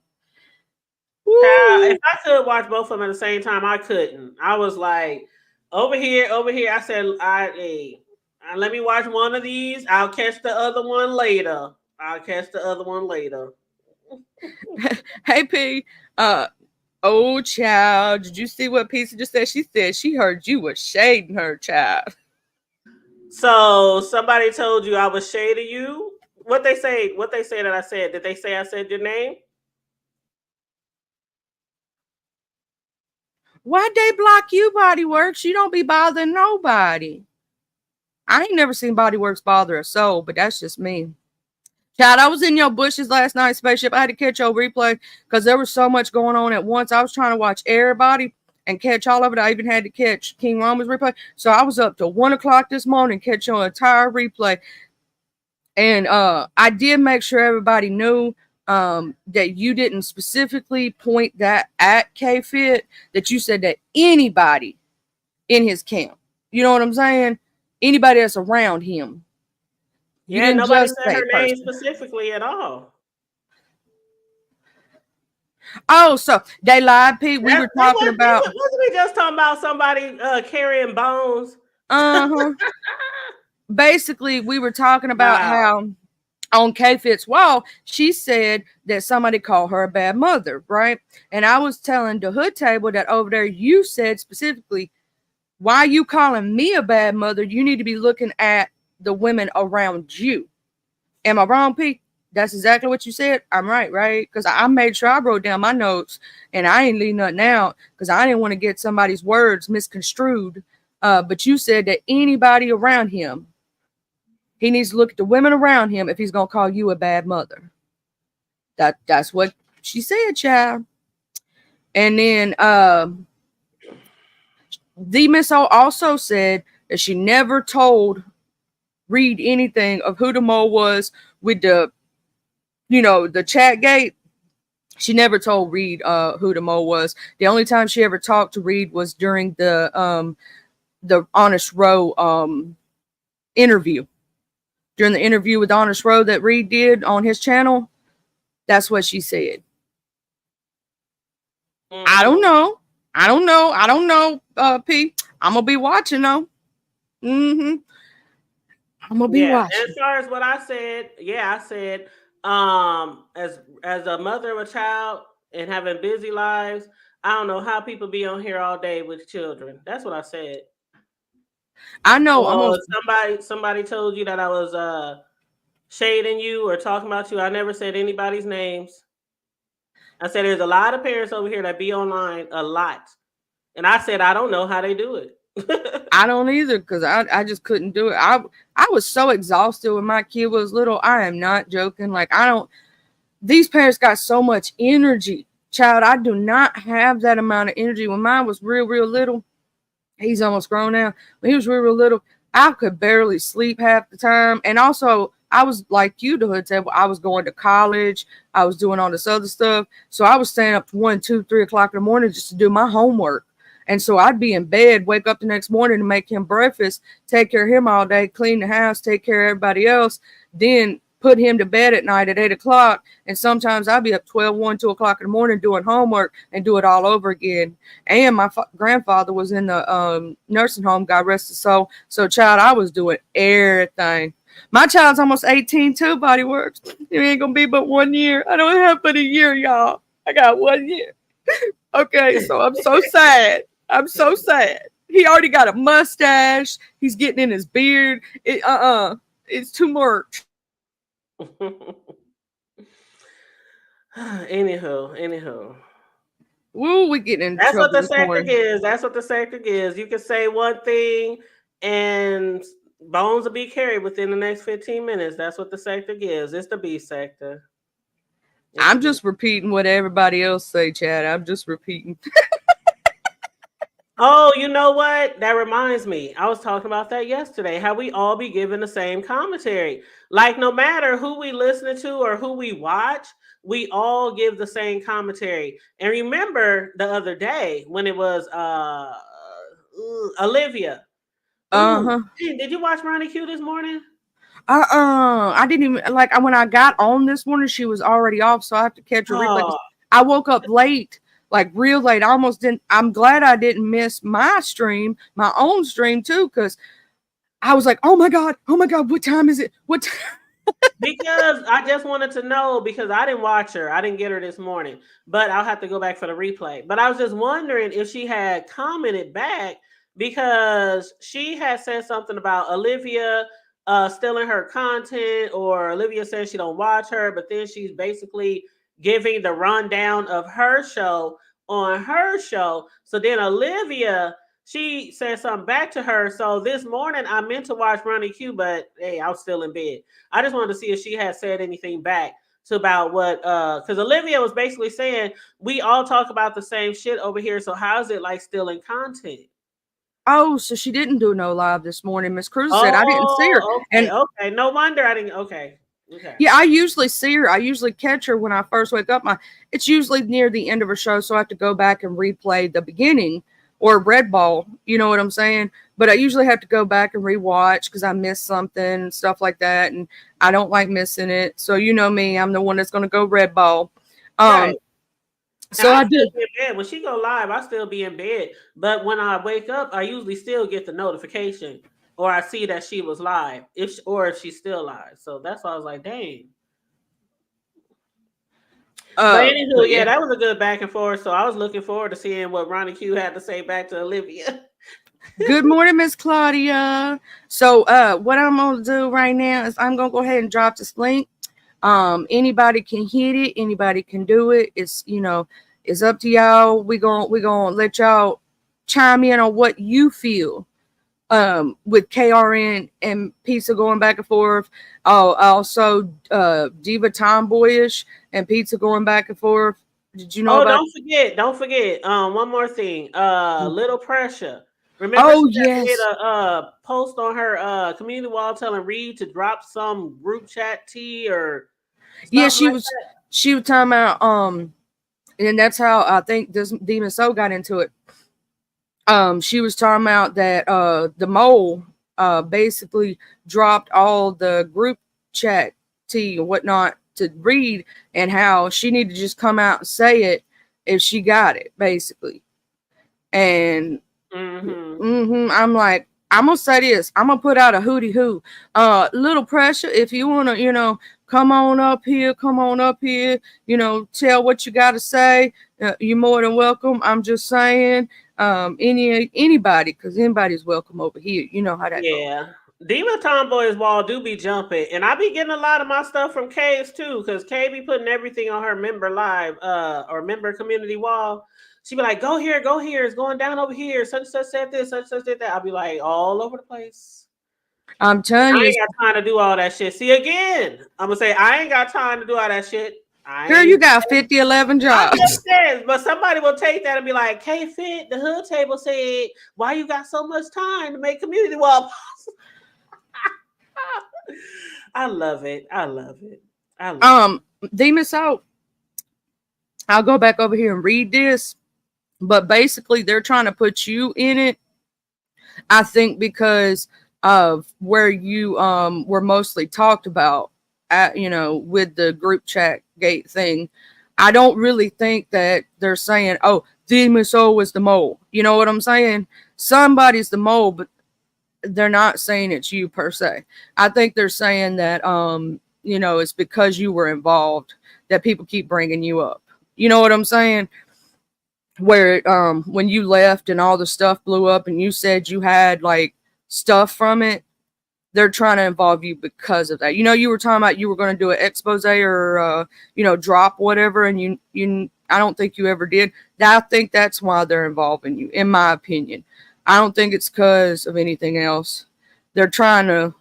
Child, if Woo. I could watch both of them at the same time, I couldn't. I was like, over here, over here. I said, hey, let me watch one of these. I'll catch the other one later. I'll catch the other one later. Hey P, uh, oh child, did you see what Pizza just said? She said she heard you was shading her, child. So somebody told you I was shading you. What they say? What they say that I said? Did they say I said your name? Why'd they block you, Body Works? You don't be bothering nobody. I ain't never seen Body Works bother a soul, but that's just me. Chad, I was in your bushes last night, Spaceship. I had to catch your replay because there was so much going on at once. I was trying to watch everybody and catch all of it. I even had to catch King Roman's replay. So I was up till 1 o'clock this morning, catch your entire replay. And I did make sure everybody knew that you didn't specifically point that at K Fit, that you said that anybody in his camp. You know what I'm saying? Anybody that's around him. You Yeah, didn't nobody just said say her name person. specifically at all. Oh, so they lied, Pete. We were That talking about wasn't we just talking about somebody carrying bones? uh-huh. Basically, we were talking about Wow. how on K Fit's wall, she said that somebody called her a bad mother, right? And I was telling the hood table that over there you said specifically, why are you calling me a bad mother? You need to be looking at the women around you. Am I wrong, Pete? That's exactly what you said. I'm right, right? Because I made sure I wrote down my notes and I ain't leave nothing out because I didn't want to get somebody's words misconstrued. But you said that anybody around him, he needs to look at the women around him if he's gonna call you a bad mother. That's what she said, child. And then the Miss O also said that she never told Reed anything of who the mole was with the chat gate. She never told Reed who the mole was. The only time she ever talked to Reed was during the Honest Row interview. During the interview with Honest Row that Reed did on his channel, that's what she said. I don't Mm-hmm. know. I don't know, P. I'm gonna be watching though. Mm-hmm. I'm gonna be Yeah, and watching. as far as what I said, yeah, I said, as a mother of a child and having busy lives, I don't know how people be on here all day with children. That's what I said. I know Oh, almost. somebody told you that I was shading you or talking about you. I never said anybody's names. I said there's a lot of parents over here that be online a lot. And I said I don't know how they do it. I don't either because I just couldn't do it. I was so exhausted when my kid was little. I am not joking. Like I don't. These parents got so much energy. Child, I do not have that amount of energy. When mine was real little, he's almost grown now. When he was real little, I could barely sleep half the time. And also, I was like you, the hood said, I was going to college. I was doing all this other stuff. So I was staying up to 1, 2, 3 o'clock in the morning just to do my homework. And so I'd be in bed, wake up the next morning to make him breakfast, take care of him all day, clean the house, take care of everybody else, then put him to bed at night at 8 o'clock. And sometimes I'd be up 12, 1, 2 o'clock in the morning doing homework and do it all over again. And my grandfather was in the nursing home, God rest his soul. So, child, I was doing everything. My child's almost 18 too, Body Works. It ain't gonna be but 1 year. I don't have but a year, y'all. I got 1 year. Okay, so I'm so sad. I'm so sad. He already got a mustache. He's getting in his beard. It's too much. Anywho. Woo, we getting in That's what trouble the this sector morning. gives. That's what the sector gives. You can say one thing and bones will be carried within the next 15 minutes. That's what the sector gives. It's the B sector. It's the I'm B. just repeating what everybody else say, Chad. I'm just repeating. Oh, you know what? That reminds me. I was talking about that yesterday. How we all be giving the same commentary. Like no matter who we listening to or who we watch, we all give the same commentary. And remember the other day when it was Olivia. Ooh, Uh-huh. did you watch Ronnie Q this morning? I didn't even like when I got on this morning, she was already off, so I have to catch a replay Oh, because I woke up late, like real late. I almost didn't. I'm glad I didn't miss my stream, my own stream too, because I was like, oh my god, what time is it? What time? because I just wanted to know because I didn't watch her. I didn't get her this morning, but I'll have to go back for the replay. But I was just wondering if she had commented back because she had said something about Olivia stealing her content, or Olivia says she don't watch her, but then she's basically giving the rundown of her show on her show. So then Olivia, she said something back to her. So this morning I meant to watch Ronnie Q, but hey, I was still in bed. I just wanted to see if she had said anything back to about what because Olivia was basically saying we all talk about the same shit over here. So how is it like stealing content? Oh, so she didn't do no live this morning. Miss Cruz said I didn't see her, Oh, okay, and okay. No wonder I didn't. Okay, okay. yeah, I usually see her. I usually catch her when I first wake up. It's usually near the end of her show, so I have to go back and replay the beginning or Red Ball. You know what I'm saying? But I usually have to go back and rewatch because I missed something and stuff like that, and I don't like missing it. So you know me, I'm the one that's gonna go Red Ball. Right. Um, And so I I still did. be in bed. When she go live, I still be in bed. But when I wake up, I usually still get the notification or I see that she was live, if she's still live. So that's why I was like, dang. But anywho, But yeah, yeah. that was a good back and forth. So I was looking forward to seeing what Ronnie Q had to say back to Olivia. Good morning, Miss Claudia. So what I'm gonna do right now is I'm gonna go ahead and drop this link. Anybody can hit it, anybody can do it. It's up to y'all. We gonna let y'all chime in on what you feel. With KRN and Pizza going back and forth. Oh, also Diva Tomboyish and Pizza going back and forth. Did you know Oh, about? don't forget. One more thing. Little Pressure. Remember she Oh had made yes, a post on her community wall telling Reed to drop some group chat tea or yeah. something She like was she was talking about and that's how I think this Demon Soul got into it. She was talking about that the mole basically dropped all the group chat tea and whatnot to read, and how she needed to just come out and say it if she got it, basically. And that. Mm-hmm. I'm like, I'm gonna say this. I'm gonna put out a hootie hoo. Little Pressure. If you wanna, come on up here. Come on up here. Tell what you gotta say. You're more than welcome. I'm just saying, anybody, because anybody's welcome over here. You know how that goes. Yeah. Diva Tomboy's wall do be jumping. And I be getting a lot of my stuff from K's too, because K be putting everything on her member live, or member community wall. She be like, go here, it's going down over here. Such and such said this, such and such did that. I'll be like, all over the place. I'm And telling I you, ain't got time to do all that shit. See again, I'm gonna say I ain't got time to do all that shit. I girl, you ain't got 50, 11 I'm just jobs. saying, but somebody will take that and be like, K Fit, the hood table said, why you got so much time to make community wall? I love it. I love it. I love it. um, Demon out. I'll go back over here and read this, but basically they're trying to put you in it. I think because of where you were mostly talked about at, with the group chat gate thing. I don't really think that they're saying, oh, Demon Soul was the mole. You know what I'm saying? Somebody's the mole, but they're not saying it's you per se. I think they're saying that it's because you were involved that people keep bringing you up. You know what I'm saying? Where when you left and all the stuff blew up and you said you had like stuff from it, they're trying to involve you because of that. You were talking about you were going to do an expose or drop whatever, and you I don't think you ever did. I think that's why they're involving you, in my opinion. I don't think it's because of anything else. They're trying to,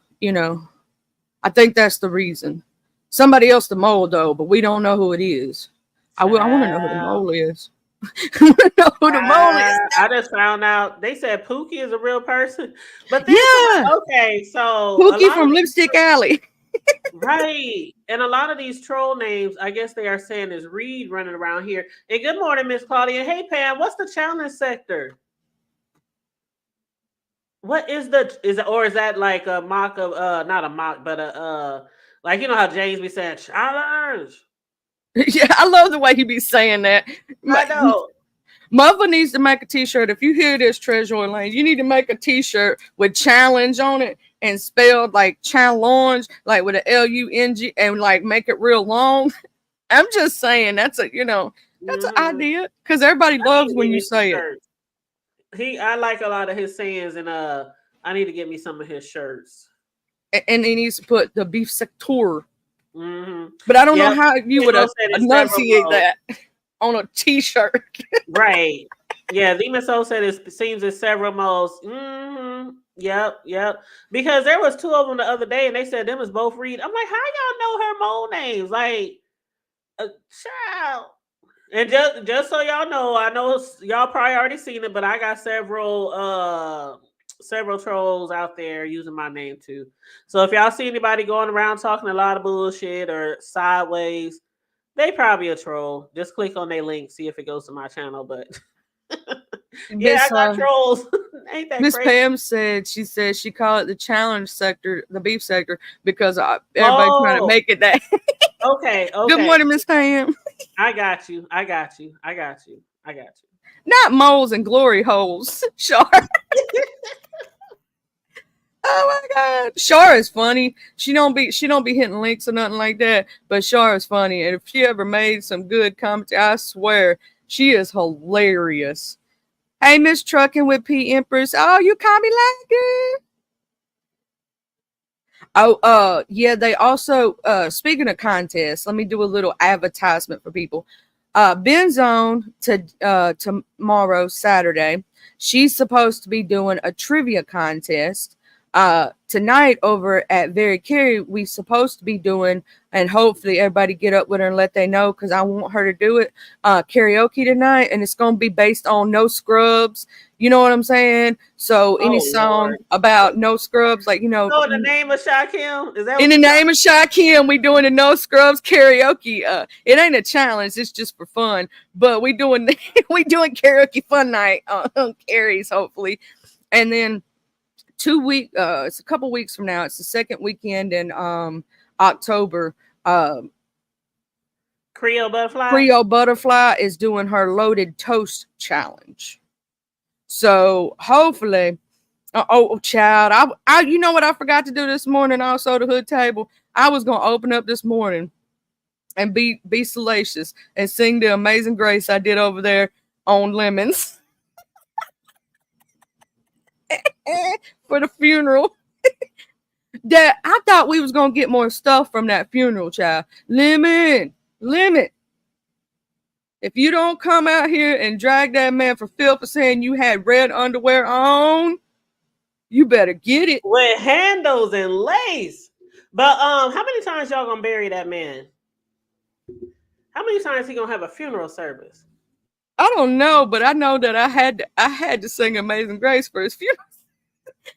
I think that's the reason. Somebody else the mole though, but we don't know who it is. I want to know who the Child. mole is. I want to know who the mole is. I just found out they said Pookie is a real person. But then Yeah, okay, so a Pookie lot of from these Lipstick Alley. right. And a lot of these troll names, I guess they are saying is Reed running around here. And good morning, Miss Claudia. Hey Pam, what's the challenge sector? What is the is it or is that like a mock of not a mock, but a like you know how James be saying challenge? Yeah, I love the way he be saying that. I know. Mother needs to make a T-shirt. If you hear this, Treasure Lane, you need to make a T-shirt with challenge on it and spelled like challenge, like with a Lung, and like make it real long. I'm just saying that's an Mm-hmm. idea because everybody I need loves to when get you me some say it. shirts. I like a lot of his sayings and I need to get me some of his shirts. And he needs to put the beef sector, Mm-hmm. but I don't know Yep. how you They would both said it's several enunciate modes. that on a T-shirt. Right. Yeah, the MSO said it seems in several modes. Mm-hmm. Yep, yep. Because there was two of them the other day, and they said them is both Reed. I'm like, how y'all know her mole names? Like, child. And just so y'all know, I know y'all probably already seen it, but I got several trolls out there using my name too. So if y'all see anybody going around talking a lot of bullshit or sideways, they probably a troll. Just click on their link, see if it goes to my channel. But yeah, I Miss got trolls. Ain't that Miss crazy? Pam said she called it the challenge sector, the beef sector, because everybody trying to Oh, make it that. okay, Good okay. morning, Miss Pam. I got you. I got you. I got you. I got you. Not moles and glory holes. Sure. Oh my God, Shar is funny. She don't be hitting links or nothing like that. But Shar is funny, and if she ever made some good commentary, I swear she is hilarious. Hey, Miss Trucking with P Empress. Oh, you call me lagging. Oh, yeah. They also, speaking of contests, let me do a little advertisement for people. Ben's on tomorrow, Saturday. She's supposed to be doing a trivia contest. Tonight over at Very Carry, we supposed to be doing, and hopefully everybody get up with her and let they know because I want her to do it. Karaoke tonight, and it's gonna be based on No Scrubs. You know what I'm saying? So any Oh song Lord. about No Scrubs, like So in the name of Shakim, is that in what the you trying? name of Shakim, we doing the No Scrubs karaoke. It ain't a challenge; it's just for fun. But we doing we doing karaoke fun night on Carrie's hopefully, and then 2 week. It's a couple weeks from now. It's the second weekend in October. Um, Creole butterfly? Creole Butterfly is doing her loaded toast challenge. So hopefully, child, you know what I forgot to do this morning. Also, the hood table. I was gonna open up this morning and be salacious and sing the Amazing Grace I did over there on lemons for the funeral. That I thought we was gonna get more stuff from that funeral, child. Lemon. If you don't come out here and drag that man for filth for saying you had red underwear on, you better get it. With handles and lace. But how many times y'all gonna bury that man? How many times he gonna have a funeral service? I don't know, but I know that I had to sing Amazing Grace for his funeral.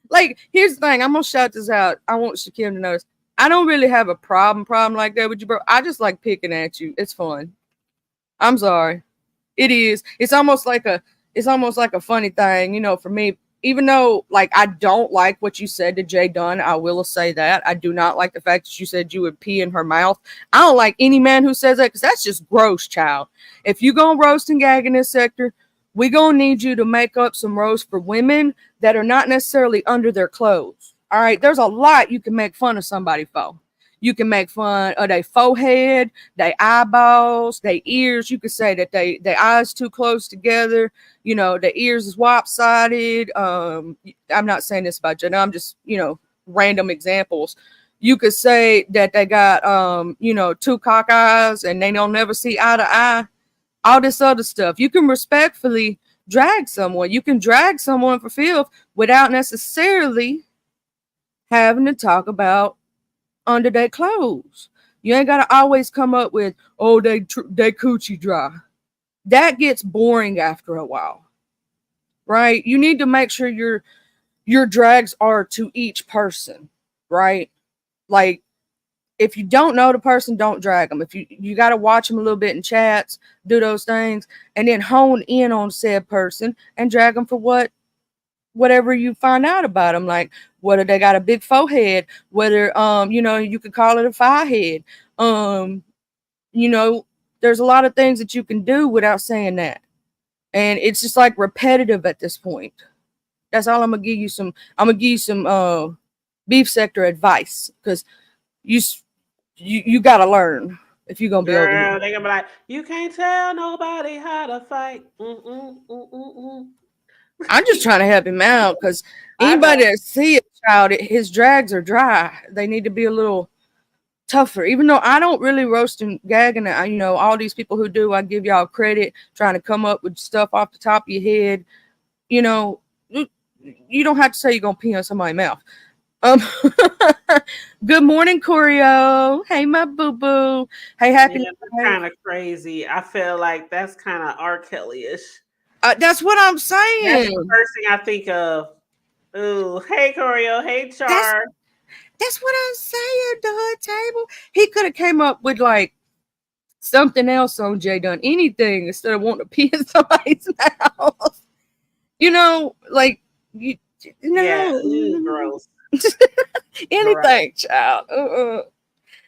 Like, here's the thing, I'm gonna shout this out. I want Shakim to notice. I don't really have a problem like that with you, bro. I just like picking at you. It's fun. I'm sorry. It is. It's almost like a funny thing, for me. Even though, like, I don't like what you said to Jay Dunn, I will say that. I do not like the fact that you said you would pee in her mouth. I don't like any man who says that because that's just gross, child. If you gonna roast and gag in this sector, we gonna need you to make up some roast for women that are not necessarily under their clothes. All right, there's a lot you can make fun of somebody for. You can make fun of their forehead, their eyeballs, their ears. You could say that their eyes too close together. The ears is lopsided. I'm not saying this about Jenna. I'm just random examples. You could say that they got two cock eyes and they don't never see eye to eye. All this other stuff. You can respectfully drag someone. You can drag someone for filth without necessarily having to talk about under their clothes. You ain't gotta always come up with, oh, they coochie dry. That gets boring after a while, right? You need to make sure your drags are to each person, right? Like, if you don't know the person, don't drag them. If you got to watch them a little bit in chats, do those things, and then hone in on said person and drag them for whatever you find out about them, like whether they got a big forehead, whether you could call it a firehead. um you know there's a lot of things that you can do without saying that, and it's just like repetitive at this point. That's all. I'm gonna give you some beef sector advice, because you you gotta learn if you're gonna be over here. Girl, they gonna be like, you can't tell nobody how to fight. Mm-mm. I'm just trying to help him out, because I know. anybody that see a child, his drags are dry. They need to be a little tougher. Even though I don't really roast and gag, and all these people who do, I give y'all credit trying to come up with stuff off the top of your head. You know, you don't have to say you're gonna pee on somebody's mouth. Um, good morning, Choreo. Hey, my boo boo. Hey, happy Yeah, that's life. kind of crazy. I feel like that's kind of R. Kelly-ish. That's what I'm That's the saying. first thing I think of. Ooh, hey Choreo, hey That's Char. that's what I'm saying. The hood table. He could have came up with like something else on Jay Dunn, anything instead of wanting to pee in somebody's mouth. Like you, Yeah, ooh, no, gross, gross. anything, child.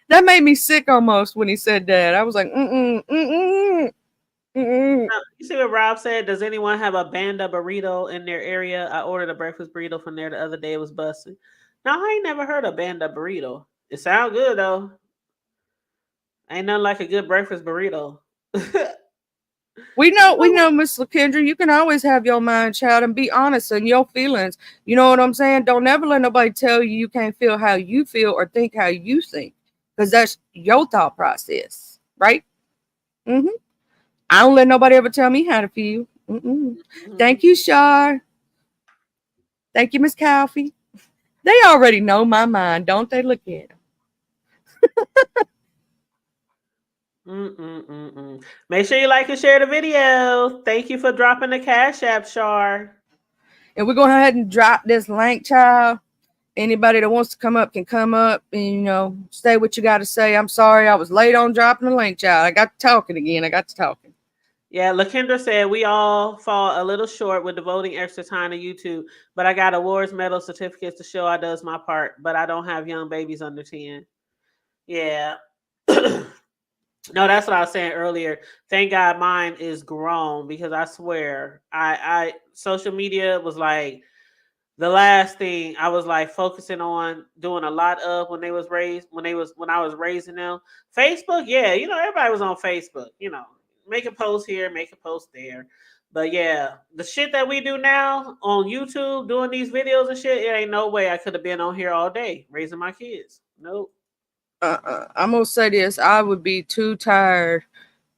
That made me sick almost when he said that. I was like, mm. You see what Rob said? Does anyone have a Banda burrito in their area? I ordered a breakfast burrito from there the other day. It was busted. No, I ain't never heard of Banda burrito. It sound good though. Ain't nothing like a good breakfast burrito. We know, Miss LaKendra, you can always have your mind, child, and be honest in your feelings. You know what I'm saying? Don't ever let nobody tell you you can't feel how you feel or think how you think, because that's your thought process, right? Mm-hmm. I don't let nobody ever tell me how to feel. Mm-mm. Mhm. Thank you, Shar. Thank you, Miss Coffee. They already know my mind, don't they? Look at them. Mm-mm-mm-mm. Make sure you like and share the video. Thank you for dropping the Cash App, Shar. And we're going to go ahead and drop this link, child. Anybody that wants to come up can come up and say what you got to say. I'm sorry I was late on dropping the link, child. I got to talking again. I got to talking. Yeah, LaKendra said we all fall a little short with devoting extra time to YouTube, but I got awards, medals, certificates to show I does my part, but I don't have young babies under 10. Yeah. No, that's what I was saying earlier. Thank God mine is grown because I swear I social media was like the last thing I was like focusing on doing a lot of when they was raised when I was raising them. Facebook, yeah, everybody was on Facebook, make a post here, make a post there. But yeah, the shit that we do now on YouTube, doing these videos and shit, it ain't no way I could have been on here all day raising my kids. Nope. I'm gonna say this: I would be too tired.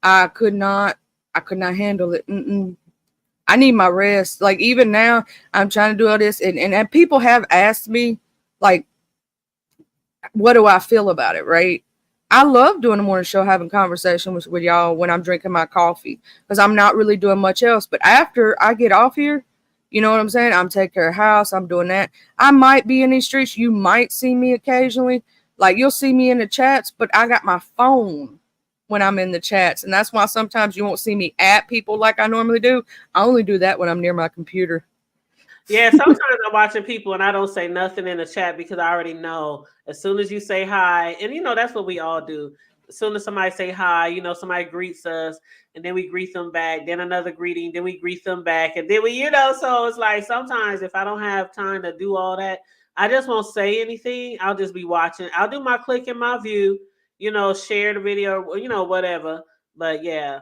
I could not. I could not handle it. Mm-mm. I need my rest. Like even now, I'm trying to do all this, and people have asked me, like, what do I feel about it, right? I love doing the morning show, having conversation with y'all when I'm drinking my coffee because I'm not really doing much else. But after I get off here, you know what I'm saying? I'm taking care of house. I'm doing that. I might be in these streets. You might see me occasionally. Like you'll see me in the chats, but I got my phone when I'm in the chats. And that's why sometimes you won't see me at people like I normally do. I only do that when I'm near my computer. Yeah, sometimes I'm watching people and I don't say nothing in the chat because I already know as soon as you say hi, and that's what we all do. As soon as somebody say hi, somebody greets us, and then we greet them back, then another greeting, then we greet them back, and then so it's like sometimes if I don't have time to do all that, I just won't say anything. I'll just be watching. I'll do my click and my view, share the video, whatever. But yeah.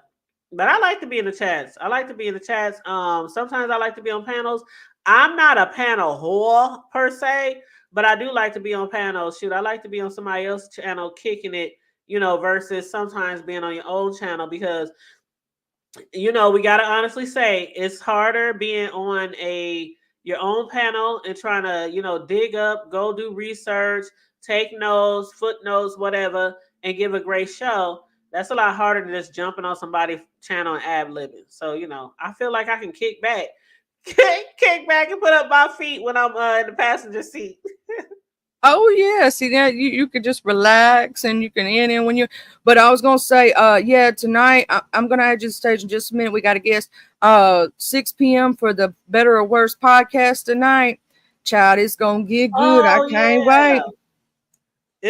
But I like to be in the chats. I like to be in the chats. Sometimes I like to be on panels. I'm not a panel whore per se, but I do like to be on panels. Shoot, I like to be on somebody else's channel kicking it, versus sometimes being on your own channel because we gotta honestly say it's harder being on a your own panel and trying to, dig up, go do research, take notes, footnotes, whatever, and give a great show. That's a lot harder than just jumping on somebody's channel and ad libbing. So, I feel like I can kick back, kick back and put up my feet when I'm in the passenger seat. Oh yeah, see that you could just relax and you can end in when you. But I was gonna say, yeah, tonight I'm gonna add you to the stage in just a minute. We got a guest, 6 p.m. for the Better or Worse podcast tonight. Child, it's gonna get good. I Oh can't yeah. wait.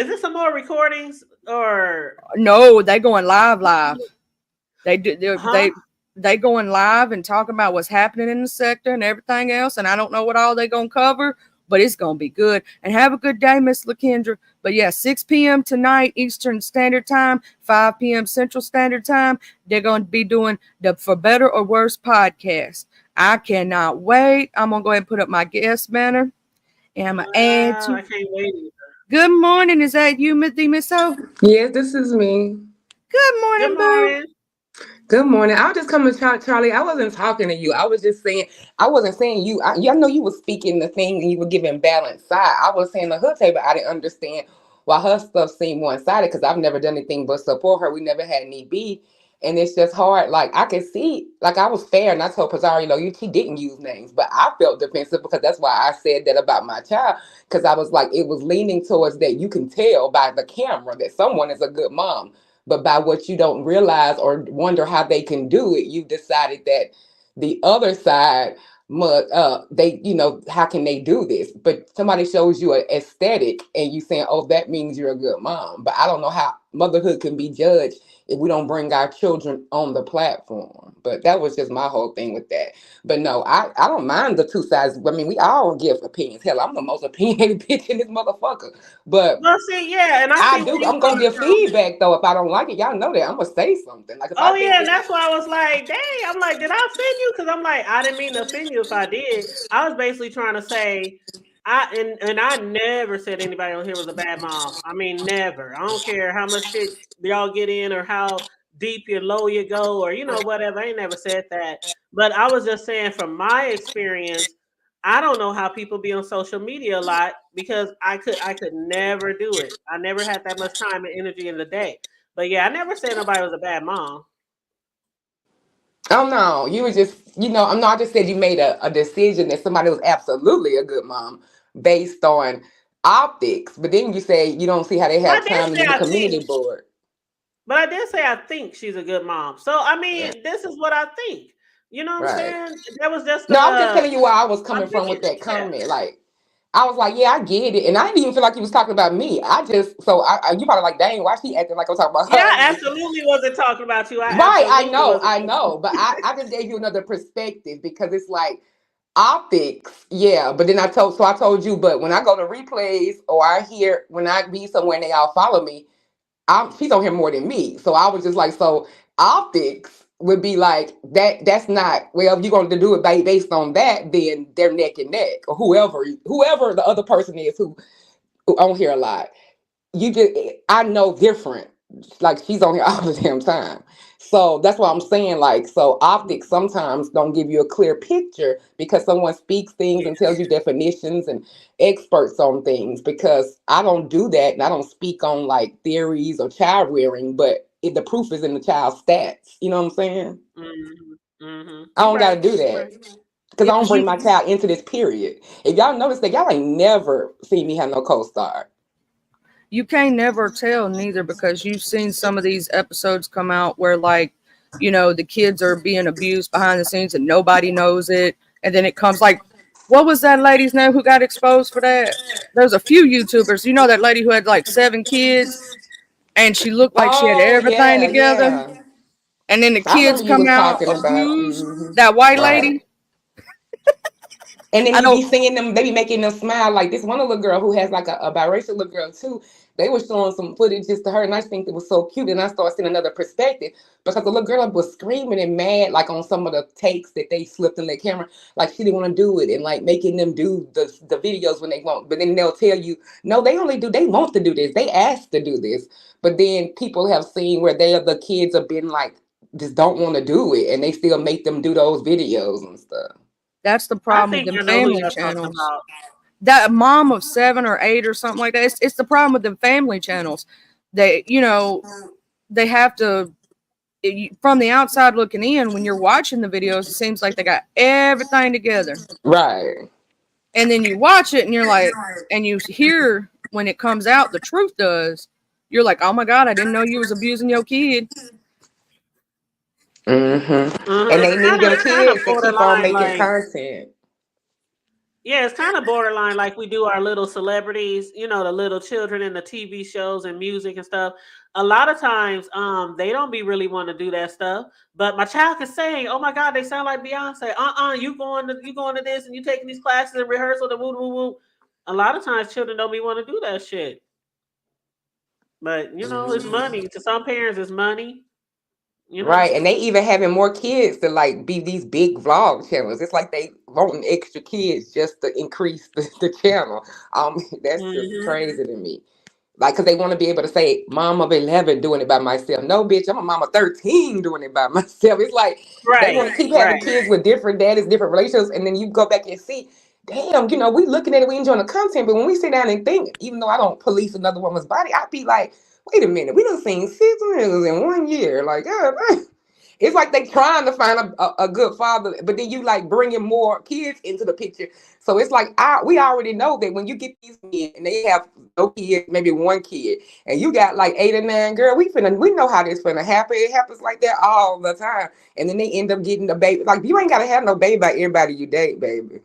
Is there some more recordings or No, they going live. They do huh? they going live and talking about what's happening in the sector and everything else. And I don't know what all they gonna cover, but it's gonna be good. And have a good day, Miss LaKendra. But yeah, 6 p.m. tonight Eastern Standard Time, 5 p.m. Central Standard Time. They're gonna be doing the For Better or Worse podcast. I cannot wait. I'm gonna go ahead and put up my guest banner and I'm gonna add Wow, you. I can't wait. Good morning. Is that you, Miss O? Yes, this is me. Good Good morning, boo. morning. Good morning. I was just coming, Charlie. I wasn't talking to you. I was just saying. I wasn't saying you. I know you were speaking the thing and you were giving balanced side. I was saying the hood table. I didn't understand why her stuff seemed one sided because I've never done anything but support her. We never had any beef, and it's just hard. Like I could see, like I was fair, and I told Pazari, he didn't use names, but I felt defensive because that's why I said that about my child because I was like it was leaning towards that you can tell by the camera that someone is a good mom, but by what you don't realize or wonder how they can do it, you decided that the other side they how can they do this, but somebody shows you an aesthetic and you saying, oh, that means you're a good mom. But I don't know how motherhood can be judged if we don't bring our children on the platform. But that was just my whole thing with that. But no, I don't mind the two sides. I mean, we all give opinions. Hell, I'm the most opinionated bitch in this motherfucker. But Well, see, yeah, and I I see where do. you I'm gonna coming give from. feedback though. If I don't like it, y'all know that I'm gonna say something. Like if I Oh think yeah, and this, that's why I was like, dang, I'm like, did I offend you? Because I'm like, I didn't mean to offend you if I did. I was basically trying to say, and I never said anybody on here was a bad mom. I mean, never. I don't care how much shit y'all get in or how deep your low you go or whatever. I ain't never said that. But I was just saying from my experience, I don't know how people be on social media a lot because I could never do it. I never had that much time and energy in the day. But yeah, I never said nobody was a bad mom. oh no, you was just, I'm not. I just said you made a decision that somebody was absolutely a good mom based on optics, but then you say you don't see how they Well, I have did time to say do the I think, community board. but I did say I think she's a good mom. So I Yeah, mean, this is what I think. You know what I'm right. saying? That was just No, I was just telling you where I was my coming from with opinion. that Yeah. comment. Like, I was like, yeah, I get it, and I didn't even feel like he was talking about me. I just, so you probably like, dang, why she acting like I'm talking about Yeah, her? I absolutely wasn't talking about you. I Right, absolutely wasn't I talking about know, but I just gave you another perspective because it's like Optics, yeah. But then I told you, but when I go to replays or I hear when I be somewhere and they all follow me, she's on here more than me. So I was just like, so optics would be like that. That's not, well. If you're going to do it based on that, then they're neck and neck, or whoever the other person is who on here a lot. You just, I know different. Like she's on here all the damn time. So that's what I'm saying. Like, so optics sometimes don't give you a clear picture because someone speaks things and tells you definitions and experts on things. Because I don't do that and I don't speak on like theories or child rearing, but if the proof is in the child's stats, you know what I'm saying? I You don't got to right. do You that right. because I Yeah, don't because bring my child into this period. If y'all notice that, y'all ain't never seen me have no co-star. you can't never tell neither because you've seen some of these episodes come out where like, the kids are being abused behind the scenes and nobody knows it, and then it comes like, what was that lady's name who got exposed for that? There's a few YouTubers, that lady who had like 7 kids and she looked like she had Oh everything yeah, together, yeah. and then the I kids remember you come was out talking about, abused. That white right. lady, And then I you be don't. seeing them, they be making them smile. Like this one little girl who has like a biracial little girl too. They were showing some footage just to her, and I think it was so cute. And I started seeing another perspective because the little girl was screaming and mad, like on some of the takes that they slipped in their camera, like she didn't want to do it, and like making them do the videos when they want. But then they'll tell you, no, they want to do this, they asked to do this. But then people have seen where the kids have been like just don't want to do it, and they still make them do those videos and stuff. That's the I problem with think them I know who family y'all talking channels. about. That mom of 7 or 8 or something like that. It's the problem with them family channels. They they have to, from the outside looking in, when you're watching the videos, it seems like they got everything together. Right. And then you watch it and you're like, and you hear when it comes out, the truth does. You're like, oh my God, I didn't know you was abusing your kid. And they need them It's kind of kids to keep on borderline, making like content. yeah, it's kind of borderline, like we do our little celebrities, the little children in the TV shows and music and stuff. A lot of times, they don't be really want to do that stuff. But my child can sing. Oh my God, they sound like Beyonce. You going to this and you taking these classes and rehearsal and woo woo woo. A lot of times, children don't be want to do that shit. But it's money. To some parents, it's money. You know. Right. And they even having more kids to like be these big vlog channels. It's like they wanting extra kids just to increase the channel. That's just Hmm. crazy to me. Like, because they want to be able to say, Mom of 11 doing it by myself. No, bitch, I'm a mom of 13 doing it by myself. It's like they Right. want to keep having Right. kids with different daddies, different relationships. And then you go back and see, damn, we looking at it, we enjoying the content. But when we sit down and think, even though I don't police another woman's body, I'd be like, wait a minute, we done seen 6 niggas in 1 year. Like, God, it's like they trying to find a good father, but then you like bringing more kids into the picture. So it's like we already know that when you get these men and they have no kids, maybe one kid, and you got like 8 or 9, girl, we know how this finna happen. It happens like that all the time, and then they end up getting a baby. Like you ain't gotta have no baby by everybody you date, baby.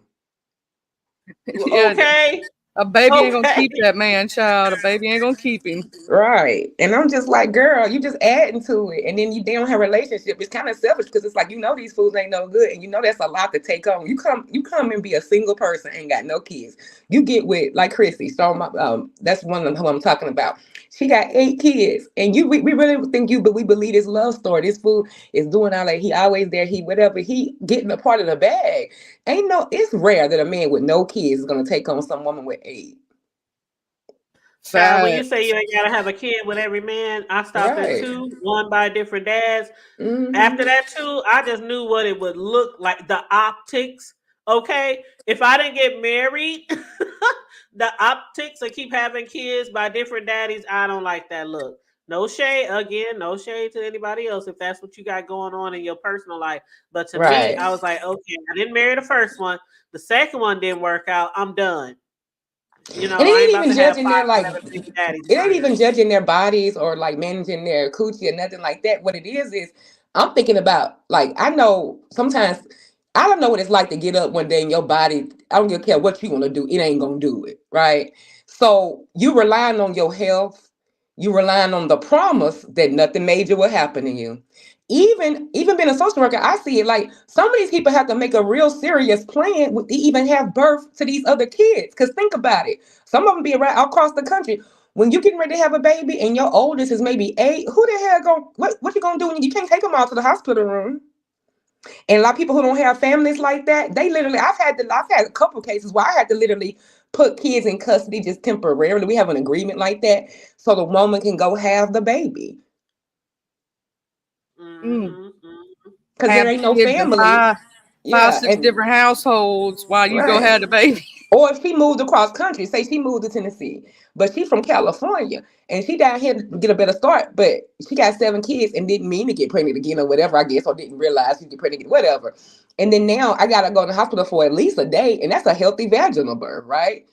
Yeah, Okay. a baby ain't gonna Okay. keep that man, child. A baby ain't gonna keep him. Right. And I'm just like, girl, you just adding to it. And then they don't have a relationship. It's kind of selfish because it's like, these fools ain't no good. And that's a lot to take on. You come and be a single person, ain't got no kids. You get with like Chrissy. So that's one of who I'm talking about. She got 8 kids. And we really think but we believe this love story. This fool is doing all that. He always there. He whatever. He getting a part of the bag. It's rare that a man with no kids is gonna take on some woman with 8. Child, when you say Facts. you ain't gotta have a kid with every man, I stopped at Right. 2, one by different dads. Mm-hmm. After that 2, I just knew what it would look like, the optics. Okay, if I didn't get married, the optics of keep having kids by different daddies, I don't like that look. No shade, again, no shade to anybody else if that's what you got going on in your personal life. But to me, Right. I was like, okay, I didn't marry the first one. The second one didn't work out. I'm done. And it I ain't ain't about even to have judging five, their like seven baby daddies it ain't around here. even judging their bodies or like managing their coochie or nothing like that. What it is I'm thinking about like I know sometimes I don't know what it's like to get up one day and your body, I don't give a care what you want to do, it ain't gonna do it, right? So you relying on your health, you relying on the promise that nothing major will happen to you. even being a social worker, I see it like some of these people have to make a real serious plan to even have birth to these other kids. Because think about it, some of them be around across the country. When you getting ready to have a baby and your oldest is maybe 8, who the hell going what you gonna do when you can't take them all to the hospital room? And a lot of people who don't have families like that, they literally I've had a couple of cases where I had to literally put kids in custody just temporarily. We have an agreement like that so the woman can go have the baby Mm. Mm-hmm. Mm-hmm. because there Have ain't no kids in family. five, Yeah, 6 and different households while you go right. have the baby. Or if she moved across country, say she moved to Tennessee, but she from California and she down here to get a better start, but she got 7 kids and didn't mean to get pregnant again or whatever, I guess, or didn't realize she get pregnant again, whatever. And then now I gotta go to the hospital for at least a day, and that's a healthy vaginal birth, right?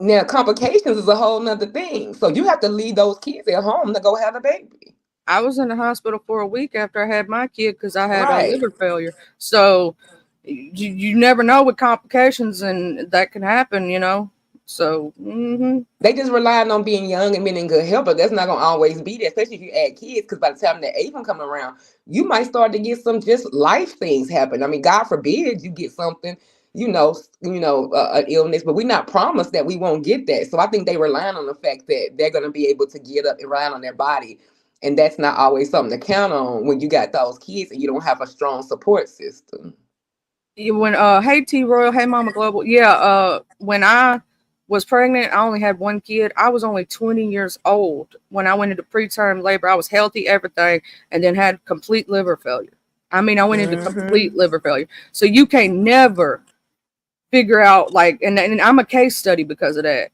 Now complications is a whole nother thing. So you have to leave those kids at home to go have a baby. I was in the hospital for a week after I had my kid because I had a Right. liver failure. So you never know with complications and that can happen, you know. So They just relying on being young and being in good health, but that's not gonna always be there, especially if you add kids. Because by the time that even come around, you might start to get some just life things happen. I mean, God forbid you get something, an illness, but we're not promised that we won't get that. So I think they relying on the fact that they're gonna be able to get up and rely on their body, and that's not always something to count on when you got those kids and you don't have a strong support system. when hey T Royal, hey Mama Global, yeah, when I was pregnant, I only had one kid. I was only 20 years old when I went into preterm labor. I was healthy, everything, and then had complete liver failure. I mean, I went into complete Hmm. liver failure. So you can never figure out like, and I'm a case study because of that.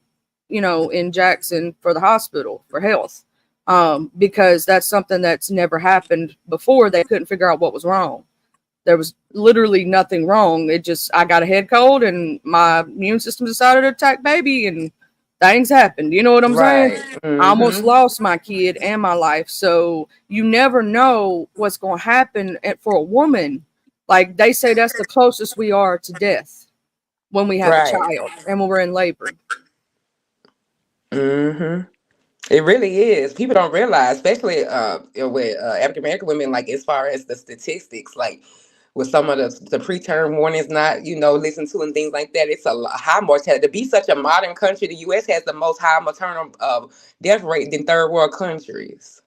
You know, in Jackson for the hospital for health, because that's something that's never happened before. They couldn't figure out what was wrong. There was literally nothing wrong. It just I got a head cold and my immune system decided to attack baby and things happened. You know what I'm saying? Right. I almost Hmm. lost my kid and my life. So you never know what's going to happen for a woman. Like they say, that's the closest we are to death when we have a Right. child and when we're in labor. Hmm. It really is. People don't realize, especially with African American women, like as far as the statistics, like with some of the preterm warnings not, listened to and things like that, it's a high mortality. To be such a modern country, the U.S. has the most high maternal death rate than third world countries,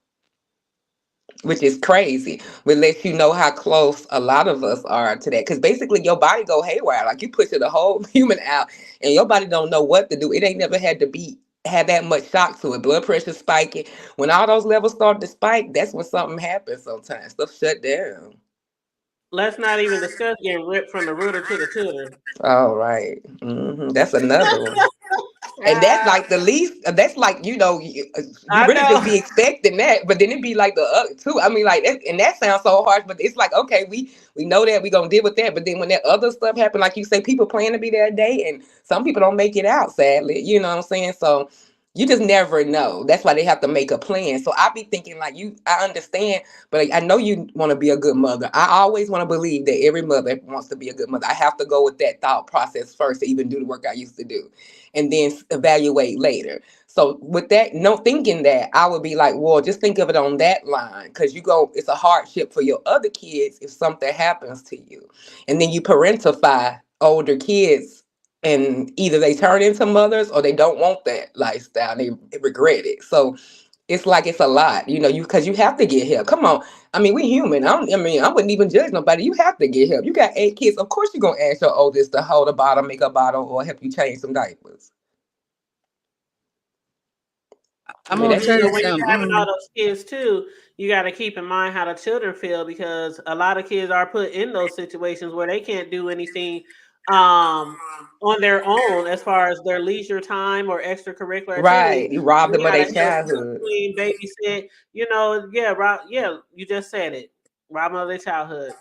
which is crazy. But lets you know how close a lot of us are to that. Because basically, your body go haywire. Like you pushing the whole human out, and your body don't know what to do. It ain't never had to be had that much shock to it. Blood pressure spiking. When all those levels start to spike, that's when something happens. Sometimes stuff shut down. Let's not even discuss getting ripped from the rooter to the tutor. All right. That's another one. And that's Ah, like the least. That's like you I really just know. be expecting that, but then it'd be like the other two. I mean, like, and that sounds so harsh, but it's like okay, we know that we gonna deal with that, but then when that other stuff happen, like you say, people plan to be there a day, and some people don't make it out. Sadly, you know what I'm saying. So you just never know. That's why they have to make a plan. So I be thinking like you. I understand, but I know you want to be a good mother. I always want to believe that every mother wants to be a good mother. I have to go with that thought process first to even do the work I used to do and then evaluate later. So with that, no thinking that, I would be like, well, just think of it on that line because it's a hardship for your other kids if something happens to you. And then you parentify older kids and either they turn into mothers or they don't want that lifestyle. They regret it. So it's like it's a lot, you because you have to get help. Come on. I mean, we human. I wouldn't even judge nobody. You have to get help. You got 8 kids. Of course you're gonna ask your oldest to hold a bottle, make a bottle, or help you change some diapers. I I'm mean, gonna that's And tell you when just you're having all something. those kids too, you got to keep in mind how the children feel because a lot of kids are put in those situations where they can't do anything um, on their own as far as their leisure time or extracurricular activities. right. You robbed They them of got their to help cook, childhood. clean, babysit. You know, yeah, Rob, yeah, you just said it. Rob them of their childhood.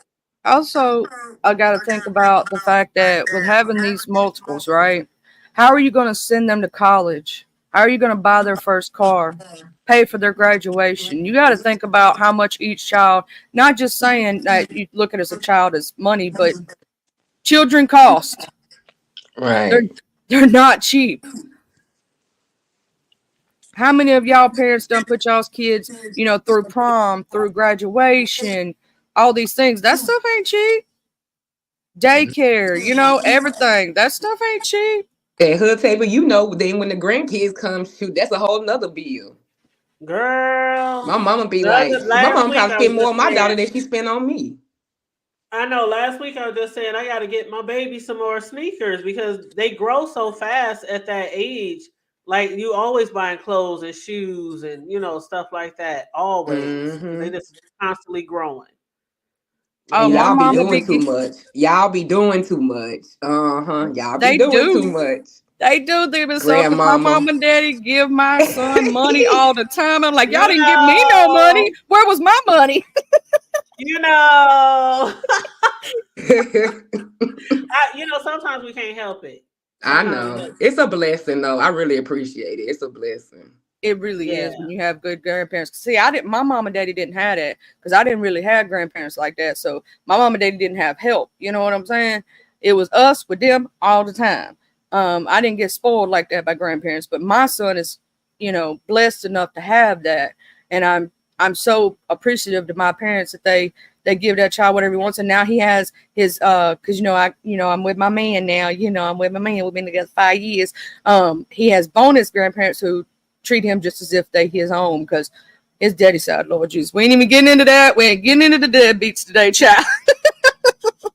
Also, I got to think about the fact that with having these multiples, right? How are you going to send them to college? How are you going to buy their first car? Pay for their graduation? You got to think about how much each child, not just saying that you look at as a child as money, but children cost. They're Right. they're not cheap. How many of y'all parents done put y'all's kids, through prom, through graduation, all these things. That stuff ain't cheap. Daycare, everything. That stuff ain't cheap. That hood table, then when the grandkids come, shoot, that's a whole nother bill. Girl, My mama be the like, other my last mom week probably I was spend more just on my daughter saying. than she spend on me. I know. Last week I was just saying I got to get my baby some more sneakers because they grow so fast at that age. Like you always buying clothes and shoes and stuff like that. Always because they Mm-hmm. just constantly growing. Oh, And Yeah. my y'all be mama doing be. too much. Y'all be doing too much. Y'all be They doing too do. much. They do. They been so because my Grandmama. mom and daddy give my son money all the time. I'm like, y'all You didn't give me no money. know. Where was my money? You know. Sometimes we can't help it. I Sometimes we know. just It's a blessing though. I really appreciate it. It's a blessing. It really yeah. is when you have good grandparents. See, I didn't. My mom and daddy didn't have that because I didn't really have grandparents like that. So my mom and daddy didn't have help. You know what I'm saying? It was us with them all the time. I didn't get spoiled like that by grandparents, but my son is, blessed enough to have that, and I'm so appreciative to my parents that they give that child whatever he wants, and now he has his because I'm with my man now. I'm with my man. We've been together 5 years. He has bonus grandparents who treat him just as if they his own because his daddy side, Lord Jesus. We ain't even getting into that. We ain't getting into the deadbeats today, child.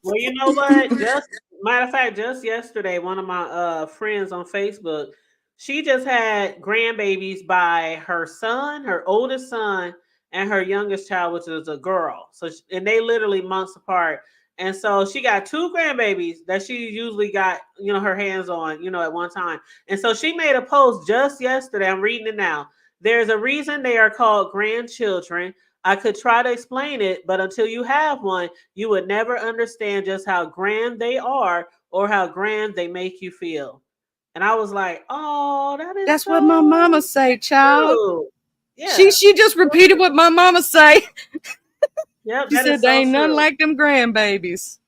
Well, you know what? Just matter of fact, just yesterday, one of my friends on Facebook, she just had grandbabies by her son, her oldest son, and her youngest child, which is a girl. And they literally months apart. And so she got two grandbabies that she usually got, her hands on, at one time. And so she made a post just yesterday. I'm reading it now. There's a reason they are called grandchildren. I could try to explain it, but until you have one, you would never understand just how grand they are or how grand they make you feel. And I was like, oh, that is That's what my mama so say, child. true. She Yeah. she just repeated what my mama say. Yep, She that said is they so ain't nothing true. like them grandbabies.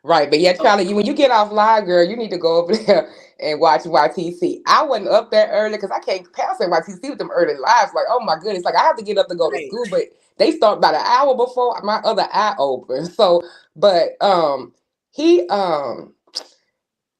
Right, but yeah, Oh, Charlie, when you get off live, girl, you need to go over there and watch YTC. I wasn't up there early because I can't pass at YTC with them early lives. Like, oh my goodness, like I have to get up to go to right. school, but they start about an hour before my other eye open. So, but he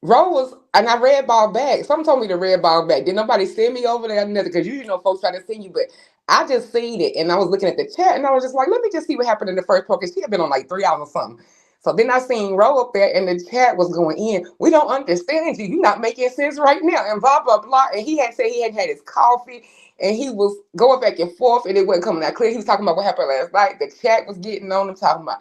Rose, and I red ball back. Some told me to red ball back. Did nobody send me over there? Nothing, because folks try to send you, but I just seen it and I was looking at the chat and I was just like, let me just see what happened in the first part because she had been on like 3 hours or something. So then I seen Ro up there and the chat was going in. We don't understand you. You're not making sense right now. And blah, blah, blah. And he had said he hadn't had his coffee and he was going back and forth and it wasn't coming out clear. He was talking about what happened last night. The chat was getting on him talking about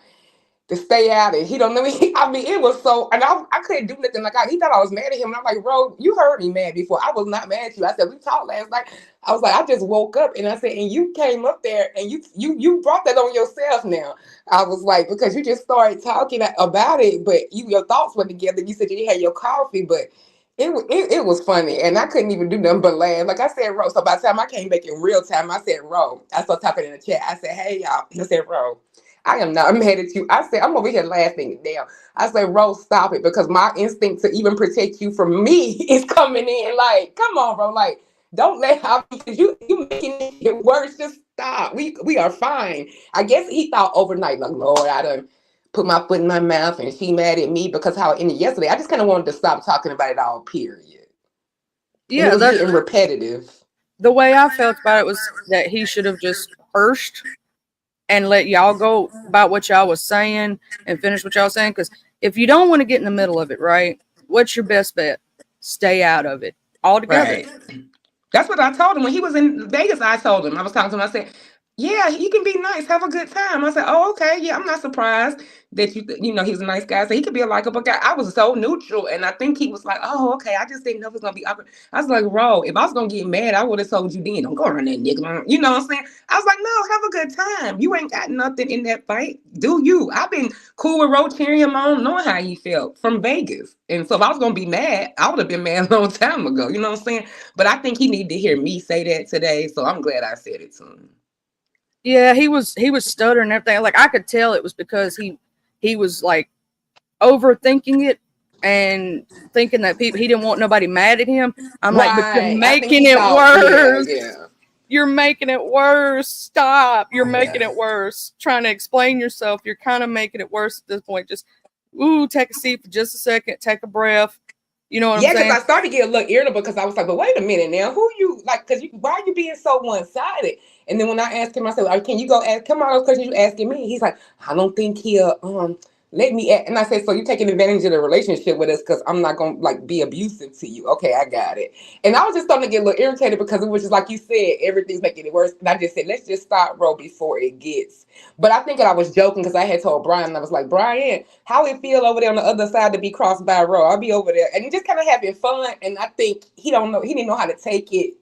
to stay out and he don't know me. I mean, it was so, and I couldn't do nothing. Like he thought I was mad at him, and I'm like, bro, you heard me mad before. I was not mad at you. I said we talked last night. I was like, I just woke up, and I said, and you came up there, and you brought that on yourself. Now I was like, because you just started talking about it, but your thoughts were together. You said you had your coffee, but. It was funny, and I couldn't even do nothing but laugh. Like I said, Ro. So by the time I came back in real time, I said, Ro. I started talking in the chat. I said, hey y'all. I said, Ro. I am not mad at you. I said, I'm over here laughing it down. I said, Rose, stop it because my instinct to even protect you from me is coming in. Like, come on, bro. Like, don't let her because you making it worse. Just stop. We are fine. I guess he thought overnight, like, Lord, I done put my foot in my mouth and she mad at me because how it ended yesterday. I just kind of wanted to stop talking about it all, period. And it Yeah, was that getting repetitive. the way I felt about it was that he should have just hursed and let y'all go about what y'all was saying and finish what y'all was saying. Because if you don't want to get in the middle of it, right? What's your best bet? Stay out of it altogether. Right. That's what I told him when he was in Vegas. I told him, I was talking to him. I said, "Yeah, you can be nice, have a good time." I said, "Oh, okay, yeah, I'm not surprised that he's a nice guy. So he could be a likable guy." I was so neutral, and I think he was like, "Oh, okay." I just didn't know it was gonna be awkward. I was like, "Ro, if I was gonna get mad, I would have told you then. Don't go around that nigga." You know what I'm saying? I was like, "No, have a good time. You ain't got nothing in that fight. Do you?" I've been cool with Ro cheering him on, knowing how he felt from Vegas, and so if I was gonna be mad, I would have been mad a long time ago. You know what I'm saying? But I think he needed to hear me say that today, so I'm glad I said it to him. Yeah, he was stuttering and everything. Like I could tell it was because he was like overthinking it and thinking that people he didn't want nobody mad at him. I'm like, but you're Right. I think making he it thought, yeah, worse. yeah. You're making it worse. Stop. You're making Yeah. it worse. Trying to explain yourself. You're kind of making it worse at this point. Just, ooh, take a seat for just a second. Take a breath. You know what I'm Yeah, because saying? I started to get a little irritable because I was like, but wait a minute now, who you like? Because why are you being so one sided? And then when I asked him, I said, can you go ask? Come on, those questions you asking me? He's like, I don't think he'll let me. And I said, so you taking advantage of the relationship with us because I'm not gonna like be abusive to you? Okay, I got it. And I was just starting to get a little irritated because it was just like you said, everything's making it worse. And I just said, let's just start roll before it gets. But I think that I was joking because I had told Brian, I was like, Brian, how it feel over there on the other side to be crossed by a road? I'll be over there and just kind of having fun. And I think he didn't know how to take it.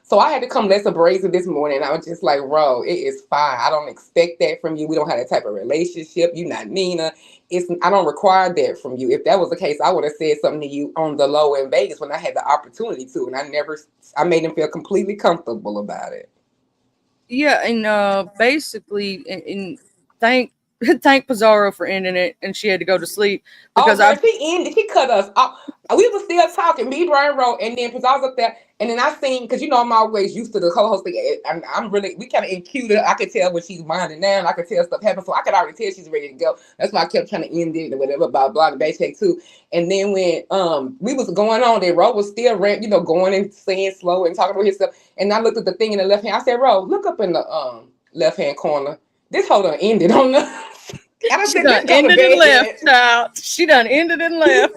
So I had to come less abrasive this morning. I was just like, Ro, it is fine. I don't expect that from you. We don't have that type of relationship. You're not Nina. I don't require that from you. If that was the case, I would have said something to you on the low in Vegas when I had the opportunity to. And I made him feel completely comfortable about it. Yeah, and basically, and thank thank Pizarro for ending it, and she had to go to sleep Oh, because girl, I she cut us off. We were still talking, me, Brian Rowe, and then because I was up there, and then I seen, because I'm always used to the co-hosting. I'm really, we kind of incuted. I could tell when she's winding down. I could tell stuff happened, so I could already tell she's ready to go. That's why I kept trying to end it or whatever, blah blah, the base check too. And then when we was going on, then Rowe was still going and saying slow and talking about his stuff. And I looked at the thing in the left hand. I said, Rowe, look up in the left hand corner. This hold on ended on the. And I she said, done just go to ended and left, bed. child. She done ended and left.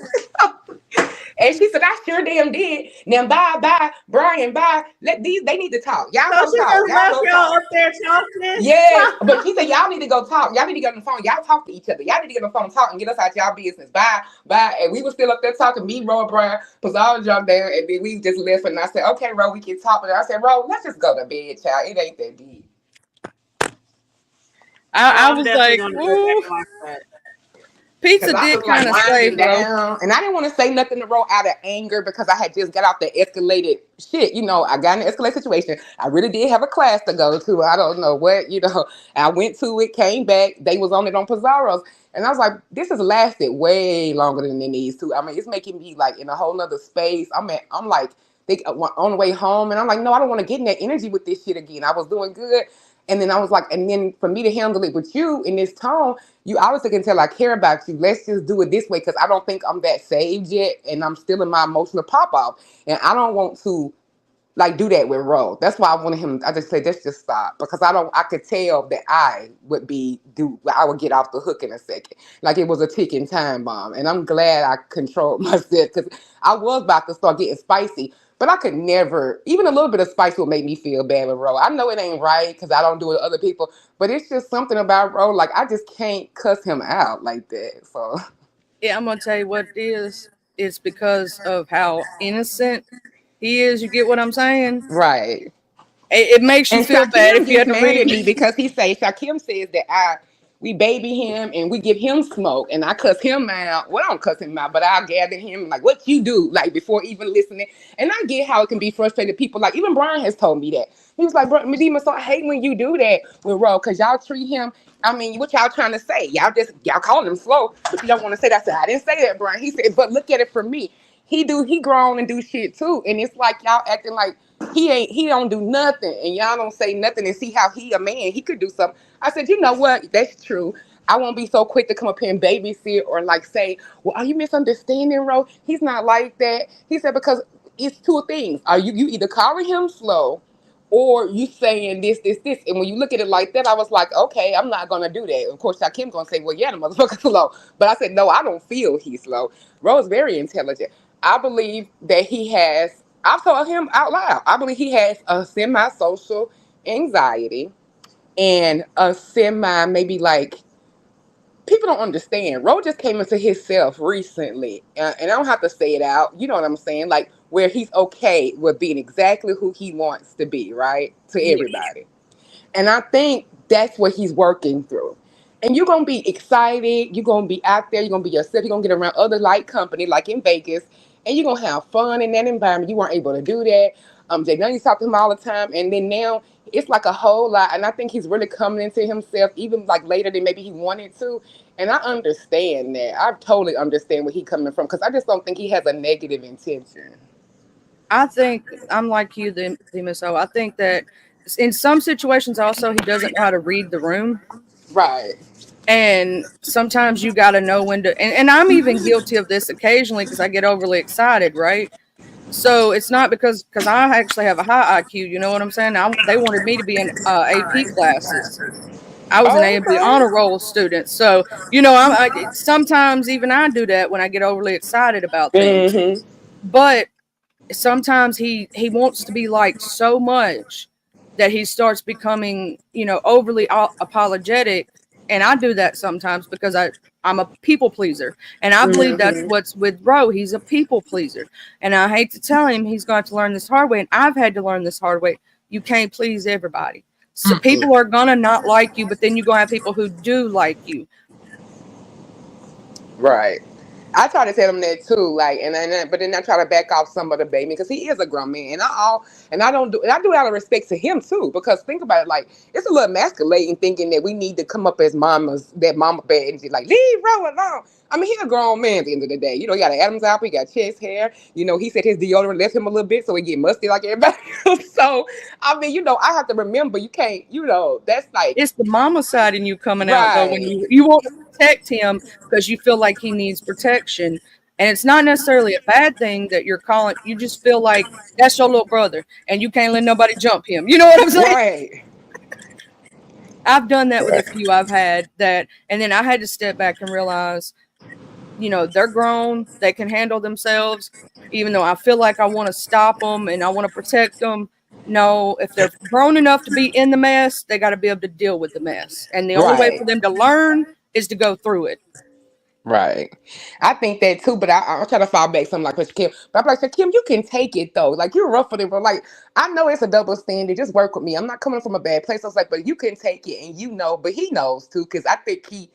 And she said, I sure damn did. Now bye, Brian, bye. They need to talk. Y'all So go she talk. just Y'all left go y'all talk. up there talking. Yes. But she said, y'all need to go talk. Y'all need to get on the phone. Y'all talk to each other. Y'all need to get on the phone, talk, and get us out y'all business. Bye. And we were still up there talking, me, Ro, and Brian, Pizarro jumped down, and then we just left. And I said, okay, Ro, we can talk. But I said, Ro, let's just go to bed, child. It ain't that deep. Oh, I I'm was definitely like, gonna go back ooh, and watch that. Cause pizza I did was like kind of save winding Ro. down, and I didn't want to say nothing to Ro out of anger because I had just got out the escalated shit. I got in an escalated situation. I really did have a class to go to. I don't know what. I went to it, came back. They was on it on Pizarro's, and I was like, this has lasted way longer than it needs to. I mean, it's making me like in a whole nother space. I'm like, they on the way home, and I'm like, no, I don't want to get in that energy with this shit again. I was doing good. And then I was like, and then for me to handle it with you in this tone, you obviously can tell I care about you. Let's just do it this way because I don't think I'm that saved yet, and I'm still in my emotional pop off, and I don't want to like do that with Ro. That's why I wanted him. I just said, let's just stop because I don't. I could tell that I would get off the hook in a second, like it was a ticking time bomb. And I'm glad I controlled myself because I was about to start getting spicy. But I could never, even a little bit of spice will make me feel bad with Ro. I know it ain't right because I don't do it with other people, but it's just something about Ro. Like I just can't cuss him out like that. So Yeah, I'm gonna tell you what it is. It's because of how innocent he is. You get what I'm saying? right. It makes you And feel bad Shakim if you gets had to mad read. at me because Shakim says that we baby him and we give him smoke and I cuss him out. Well, I don't cuss him out, but I gather him like what you do, like before even listening. And I get how it can be frustrated. People like even Brian has told me that. He was like, bro, Medina, so I hate when you do that with Ro, because y'all treat him. I mean, what y'all trying to say? Y'all calling him slow, but you don't want to say that. I said, I didn't say that, Brian. He said, but look at it from me. He grown and do shit too. And it's like y'all acting like he don't do nothing and y'all don't say nothing and see how he a man. He could do something. I said, you know what? That's true. I won't be so quick to come up here and babysit or like say, well, are you misunderstanding, Ro? He's not like that. He said, because it's two things. Are you either calling him slow or you saying this. And when you look at it like that, I was like, okay, I'm not gonna do that. Of course, Shakim gonna say, well, yeah, the motherfucker's slow. But I said, no, I don't feel he's slow. Ro is very intelligent. I believe that he has, I've told him out loud, I believe he has a semi-social anxiety and a semi, maybe like, people don't understand. Ro just came into himself recently. And I don't have to say it out. You know what I'm saying? Like, where he's okay with being exactly who he wants to be, right? To Yeah, everybody. And I think that's what he's working through. And you're gonna be excited, you're gonna be out there, you're gonna be yourself, you're gonna get around other light company like in Vegas, and you're gonna have fun in that environment. You weren't able to do that. Jay Dunn used to talk to him all the time, and then now it's like a whole lot. And I think he's really coming into himself, even like later than maybe he wanted to. And I understand that. I totally understand where he's coming from because I just don't think he has a negative intention. I think I'm like you, the MSO. I think that in some situations also he doesn't know how to read the room. Right. And sometimes you got to know when to, and I'm even guilty of this occasionally because I get overly excited, right? So it's not because I actually have a high IQ. You know what I'm saying? They wanted me to be in AP classes. I was an A and B Okay. honor roll student. So sometimes even I do that when I get overly excited about things. Mm-hmm. But sometimes he wants to be liked so much that he starts becoming overly apologetic, and I do that sometimes because I'm a people pleaser, and I believe that's Mm-hmm. what's with Ro. He's a people pleaser, and I hate to tell him he's going to learn this hard way, and I've had to learn this hard way. You can't please everybody. So people are gonna not like you, but then you're gonna have people who do like you. Right. I try to tell him that too, like, but then I try to back off some of the baby because he is a grown man, and I don't do, and I do it out of respect to him too, because think about it, like, it's a little emasculating thinking that we need to come up as mamas, that mama bad energy, like, leave Ro alone. I mean, he's a grown man at the end of the day. He got an Adam's apple, he got chest hair. He said his deodorant left him a little bit, so he get musty like everybody else. So, I mean, I have to remember, you can't, that's like, It's the mama side in you coming out though when right, you want to protect him because you feel like he needs protection. And it's not necessarily a bad thing that you're calling. You just feel like that's your little brother and you can't let nobody jump him. You know what I'm saying? right, I've done that with a few I've had that, and then I had to step back and realize, they're grown, they can handle themselves, even though I feel like I want to stop them and I want to protect them. No, if they're grown enough to be in the mess, they got to be able to deal with the mess. And the only way right. for them to learn is to go through it. Right. I think that too, but I try to fall back something like Mr. Kim. But I'm like, so Kim, you can take it though. Like, you're rough with it, but like, I know it's a double standard. Just work with me. I'm not coming from a bad place. I was like, but you can take it, and but he knows too, because I think he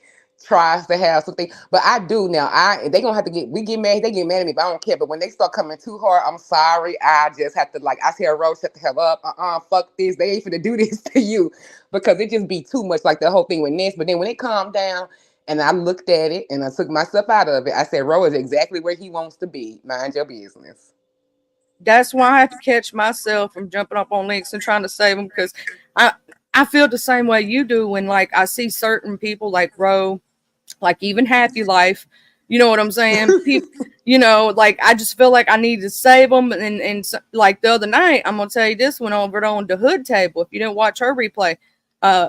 tries to have something. But I do now. They gonna have to we get mad, they get mad at me, but I don't care. But when they start coming too hard, I'm sorry. I just have to, like, I tell Rose, shut the hell up. Fuck this. They ain't finna do this to you, because it just be too much, like the whole thing with Ness. But then when it calmed down, and I looked at it and I took myself out of it, I said, Ro is exactly where he wants to be. Mind your business. That's why I have to catch myself from jumping up on links and trying to save them because I I feel the same way you do when like I see certain people like Ro, like even Happy Life. You know what I'm saying? People, like I just feel like I need to save them. Like the other night, I'm gonna tell you this one over on the hood table. If you didn't watch her replay,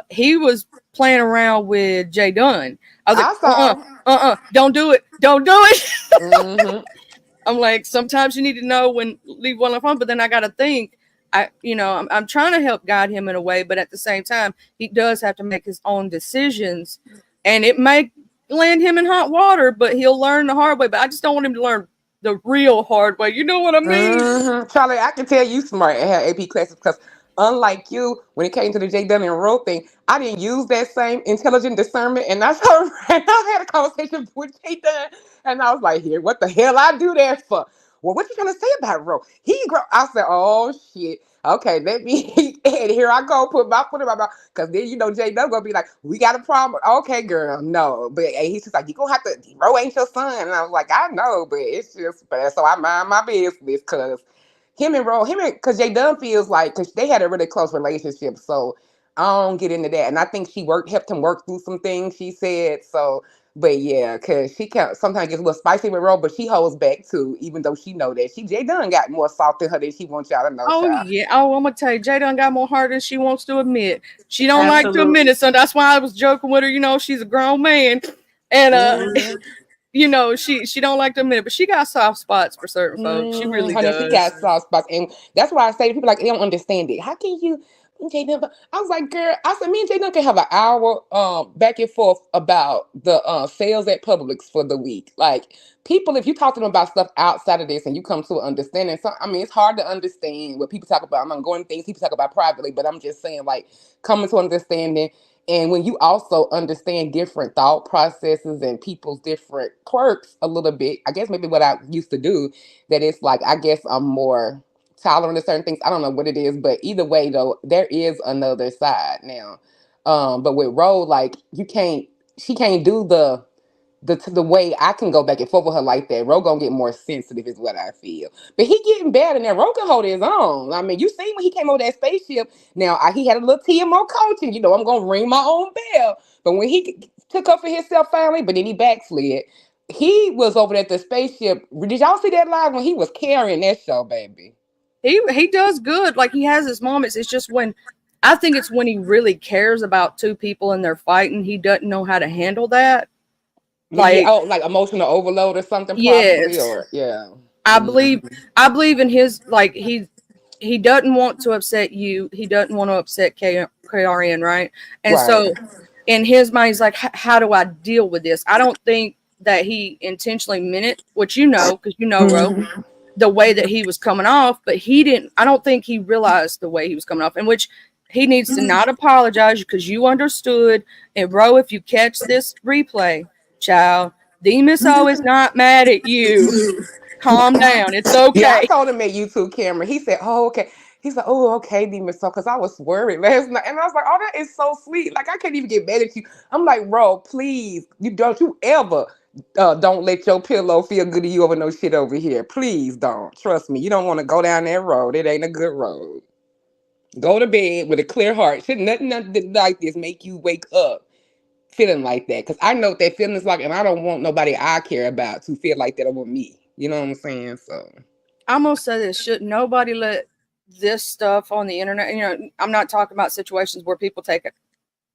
he was playing around with Jay Dunn. I was like, I saw. don't do it, don't do it. Mm-hmm. I'm like, sometimes you need to know when leave one alone. But then I got to think, I'm trying to help guide him in a way, but at the same time, he does have to make his own decisions, and it may land him in hot water, but he'll learn the hard way. But I just don't want him to learn the real hard way. You know what I mean? Charlie, I can tell you smart and have AP classes, because unlike you, when it came to the J. Dunn and Rowe thing, I didn't use that same intelligent discernment. And that's how I had a conversation with J. Dunn, and I was like, here, what the hell I do that for? Well, what you trying to say about Rowe? I said, oh shit. Okay, let me, and here I go, put my foot in my mouth, because then Jay Dunn gonna be like, we got a problem. Okay, girl, no, but he's just like, you gonna have to. Rowe ain't your son, and I was like, I know, but it's just bad. So I mind my business, because because Jay Dunn feels like, because they had a really close relationship, so I don't get into that, and I think helped him work through some things. She said so. But yeah, because she can sometimes gets a little spicy with Ro, but she holds back too, even though she know that Jay Dunn got more soft in her than she wants y'all to know, Oh child. yeah. Oh, I'm gonna tell you, Jay done got more heart than she wants to admit. She don't like to admit Absolutely. it, so that's why I was joking with her. She's a grown man, and Mm-hmm. she don't like to admit it, but she got soft spots for certain folks. She really Honey, she does. got soft spots, and that's why I say to people, like, they don't understand it. How can you? Jay Dunn, I was like, girl, I said, me and Jay Dunn can have an hour back and forth about the sales at Publix for the week. Like, people, if you talk to them about stuff outside of this and you come to an understanding, so I mean, it's hard to understand what people talk about. I'm not going to things people talk about privately, but I'm just saying, like, coming to understanding. And when you also understand different thought processes and people's different quirks a little bit, I guess maybe what I used to do, that it's like, I guess I'm more tolerant of certain things. I don't know what it is, but either way though, there is another side now. But with Ro, like, she can't do the way I can go back and forth with her like that. Ro gonna get more sensitive is what I feel. But he getting better now. Ro can hold his own. I mean, you seen when he came over that spaceship. Now he had a little TMO coaching. You know, I'm gonna ring my own bell. But when he took up for himself finally, but then he backslid. He was over at the spaceship. Did y'all see that live when he was carrying that show, baby? He does good. Like he has his moments. It's just when I think it's when he really cares about two people and they're fighting, he doesn't know how to handle that. Yeah, Like oh, like emotional overload or something, possibly, yes, or yeah. I believe Mhm. I believe in his like he doesn't want to upset you. He doesn't want to upset KRN, right? And Right. so in his mind, he's like, how do I deal with this? I don't think that he intentionally meant it, which you know, because you know, Ro, Mhm. the way that he was coming off, but he didn't. I don't think he realized the way he was coming off, in which he needs to not apologize because you understood. And Ro, if you catch this replay, child, Demas O is not mad at you. Calm down. It's Yeah, I okay. told him at YouTube camera. He said, "Oh, okay." He's like, "Oh, okay, Demon So," because I was worried last night, and I was like, "Oh, that is so sweet. Like, I can't even get mad at you." I'm like, "Bro, please, you ever don't let your pillow feel good to you over no shit over here. Please don't. Trust me. You don't want to go down that road. It ain't a good road. Go to bed with a clear heart. Should nothing like this make you wake up feeling like that? Because I know what that feeling is like, and I don't want nobody I care about to feel like that over me. You know what I'm saying? So." I'm gonna say this: should nobody let this stuff on the internet? You know, I'm not talking about situations where people take it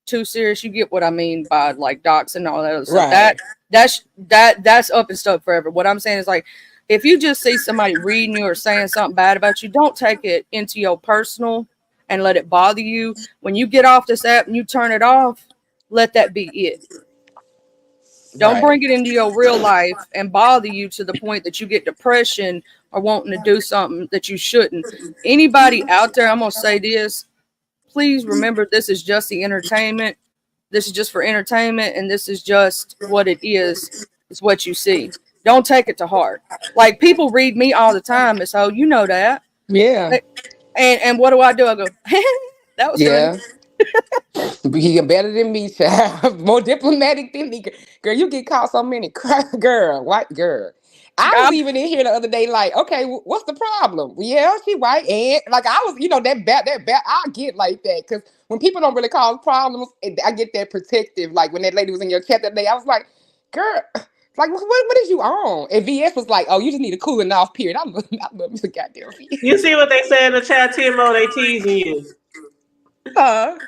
too serious. You get what I mean by like docs and all that other stuff. Right. That's up and stuff forever. What I'm saying is like, if you just see somebody reading you or saying something bad about you, don't take it into your personal and let it bother you. When you get off this app and you turn it off, let that be it. Don't Right. bring it into your real life and bother you to the point that you get depression or wanting to do something that you shouldn't. Anybody out there, I'm going to say this, please remember this is just the entertainment. This is just for entertainment, and this is just what it is. It's what you see. Don't take it to heart. Like people read me all the time, as so you know that. Yeah. And what do? I go, that was funny. Yeah. You're better than me, child. More diplomatic than me. Girl, you get caught so many. Girl, white girl. I was I'm, even in here the other day, like, okay, what's the problem? Yeah, she white, and like I was, that I get like that because when people don't really cause problems, I get that protective. Like when that lady was in your chat that day, I was like, girl, like what is you on? And VS was like, oh, you just need a cooling off period. I love me some goddamn You VS. see what they say in the chat, Timo? They teasing you. Huh?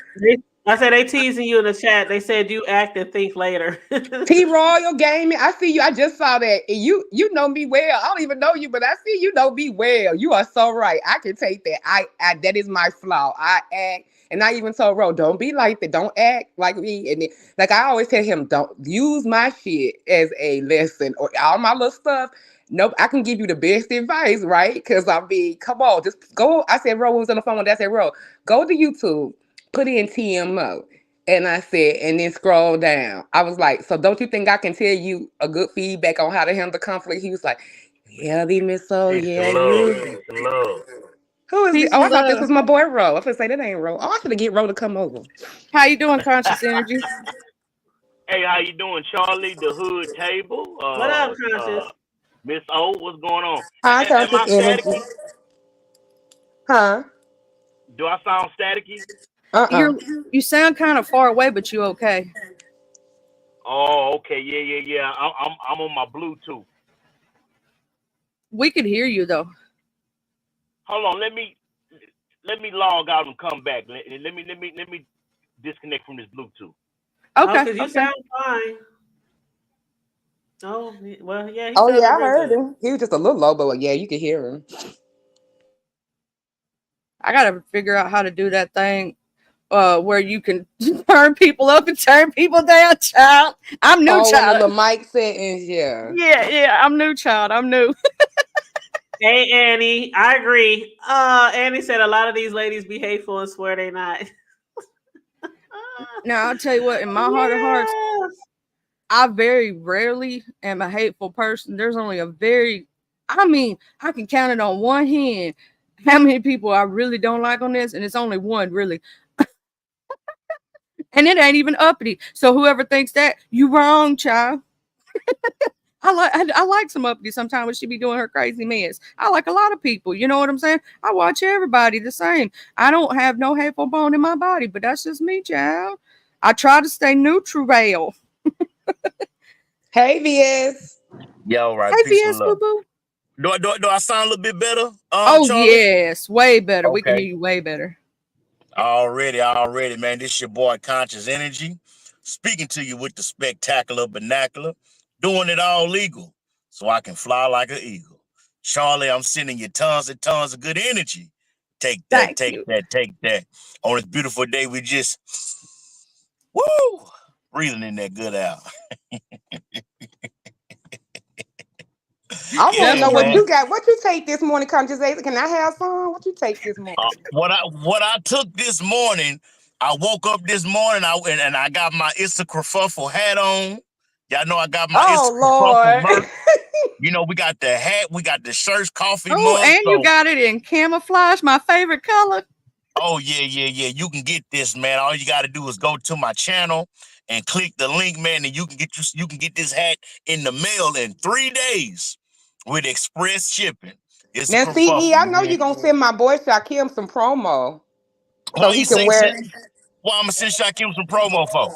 I said they teasing you in the chat. They said you act and think later. T Royal Gaming, I see you. I just saw that. And you know me well. I don't even know you, but I see you know me well. You are so right. I can take that. I that is my flaw. I act, and I even told Ro, don't be like that. Don't act like me. And then, like I always tell him, don't use my shit as a lesson or all my little stuff. Nope, I can give you the best advice, right? Because I mean, come on, just go. I said, Ro was on the phone with that. I said, Ro, go to YouTube, put in TMO. And I said, and then scroll down. I was like, so don't you think I can tell you a good feedback on how to handle conflict? He was like, yeah, the miss so Peace yeah, and love. you. Peace and love. Who is it? peace Oh, I and thought this love. was my boy Ro. I was gonna say that ain't Ro. Oh, I should get Ro to come over. How you doing, Conscious Energy? Hey, how you doing, Charlie? The Hood Table. What up, Conscious? Miss O, what's going on? Hi, Am conscious I energy. staticky? Huh? Do I sound staticky? Uh-uh. You sound kind of far away, but you okay? Oh, okay. Yeah. I'm on my Bluetooth. We could hear you though. Hold on. Let me log out and come back. Let me disconnect from this Bluetooth. Oh, Okay, because you okay. sound fine. Oh, well, yeah, he Oh yeah, sounded I real heard good. him. He was just a little low, but yeah, you could hear him. I gotta figure out how to do that thing where you can turn people up and turn people down, child. I'm new, Oh, on the child. little mic settings, yeah. Yeah, I'm new, child. I'm new. Hey, Annie, I agree. Annie said a lot of these ladies be hateful and swear they not. Now I'll tell you what, in my heart of hearts, Yes. I very rarely am a hateful person. There's only a very, I mean, I can count it on one hand how many people I really don't like on this, and it's only one really. And it ain't even uppity. So whoever thinks that, you wrong, child. I like some uppity sometimes when she be doing her crazy mess. I like a lot of people. You know what I'm saying? I watch everybody the same. I don't have no hateful bone in my body, but that's just me, child. I try to stay neutral. Hey, Viz. Yeah, all right. Hey, Peace and VS Boo love. Boo. Do I sound a little bit better, Oh Charlie? yes, way better. We can hear Okay. you way better. Already, man. This your boy Conscious Energy. Speaking to you with the spectacular vernacular. Doing it all legal. So I can fly like an eagle. Charlie, I'm sending you tons and tons of good energy. Take that, Thank take you. that, take that. On this beautiful day, we just woo breathing in that good air. I want to That's Yeah, know what man. you one. got. What you take this morning, Conscious? Can I have some? What you take this morning? What I took this morning, I woke up this morning, and I got my It's a Kerfuffle hat on. Y'all know I got my It's a Oh, Kerfuffle Lord. merch. We got the hat, we got the shirts, coffee Oh, mugs. and you So, got it in camouflage, my favorite color. oh yeah. You can get this, man. All you got to do is go to my channel and click the link, man, and you can get this hat in the mail in 3 days with express shipping. It's a Now, CE, kerfuffle, I you know hear? you're going to send my boy Shakim some promo Why so he you can say wear shit? Why I'm gonna send Shakim some promo for?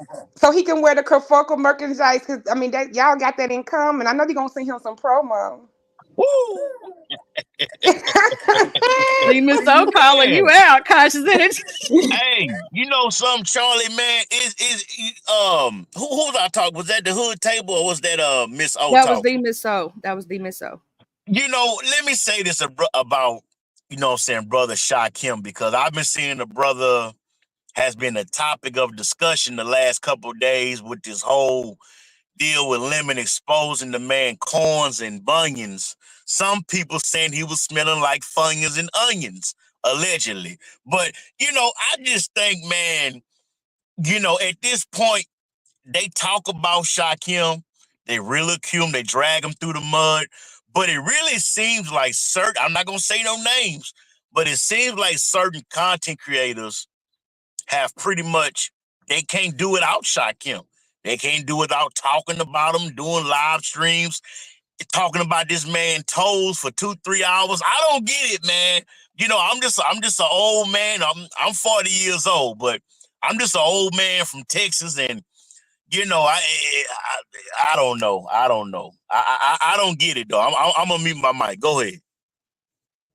the Kerfuckle merchandise. Cause I mean, that y'all got that in common. I know you're going to send him some promo. Woo! See Miss O calling Man, you out, conscious energy. hey, you know something, Charlie, man? Who was I talking? Was that the hood table or was that Miss O That was the talking? Miss O. That was the Miss O. Let me say this about what I'm saying, brother Shakim, because I've been seeing the brother has been a topic of discussion the last couple of days with this whole deal with Lemon exposing the man corns and bunions. Some people saying he was smelling like funyuns and onions, allegedly. But, I just think, man, at this point, they talk about Shakim, they ridicule him, they drag him through the mud. But it really seems like I'm not going to say no names, but it seems like certain content creators have pretty much, they can't do it without Shakim. They can't do it without talking about him, doing live streams, talking about this man toes for 2-3 hours. I don't get it, man. I'm just an old man. I'm 40 years old, but I'm just an old man from Texas, and I don't know. I don't know. I don't get it though. I'm gonna mute my mic. Go ahead.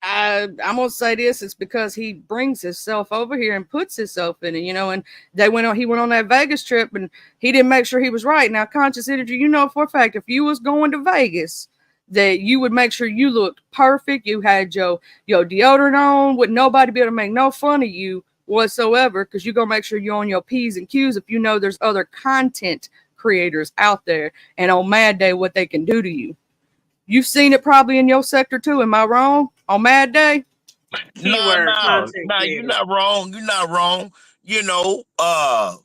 I'm gonna say this: it's because he brings himself over here and puts himself in it, And they went on. He went on that Vegas trip, and he didn't make sure he was right. Now, conscious energy, for a fact, if you was going to Vegas, that you would make sure you looked perfect. You had your deodorant on, would nobody be able to make no fun of you whatsoever, because you're gonna make sure you're on your P's and Q's. If you know there's other content creators out there, and on Mad Day, what they can do to you. You've seen it probably in your sector too. Am I wrong? On Mad Day? No, Keyword no, content no, you're creator. not wrong. You're not wrong. You know, uh,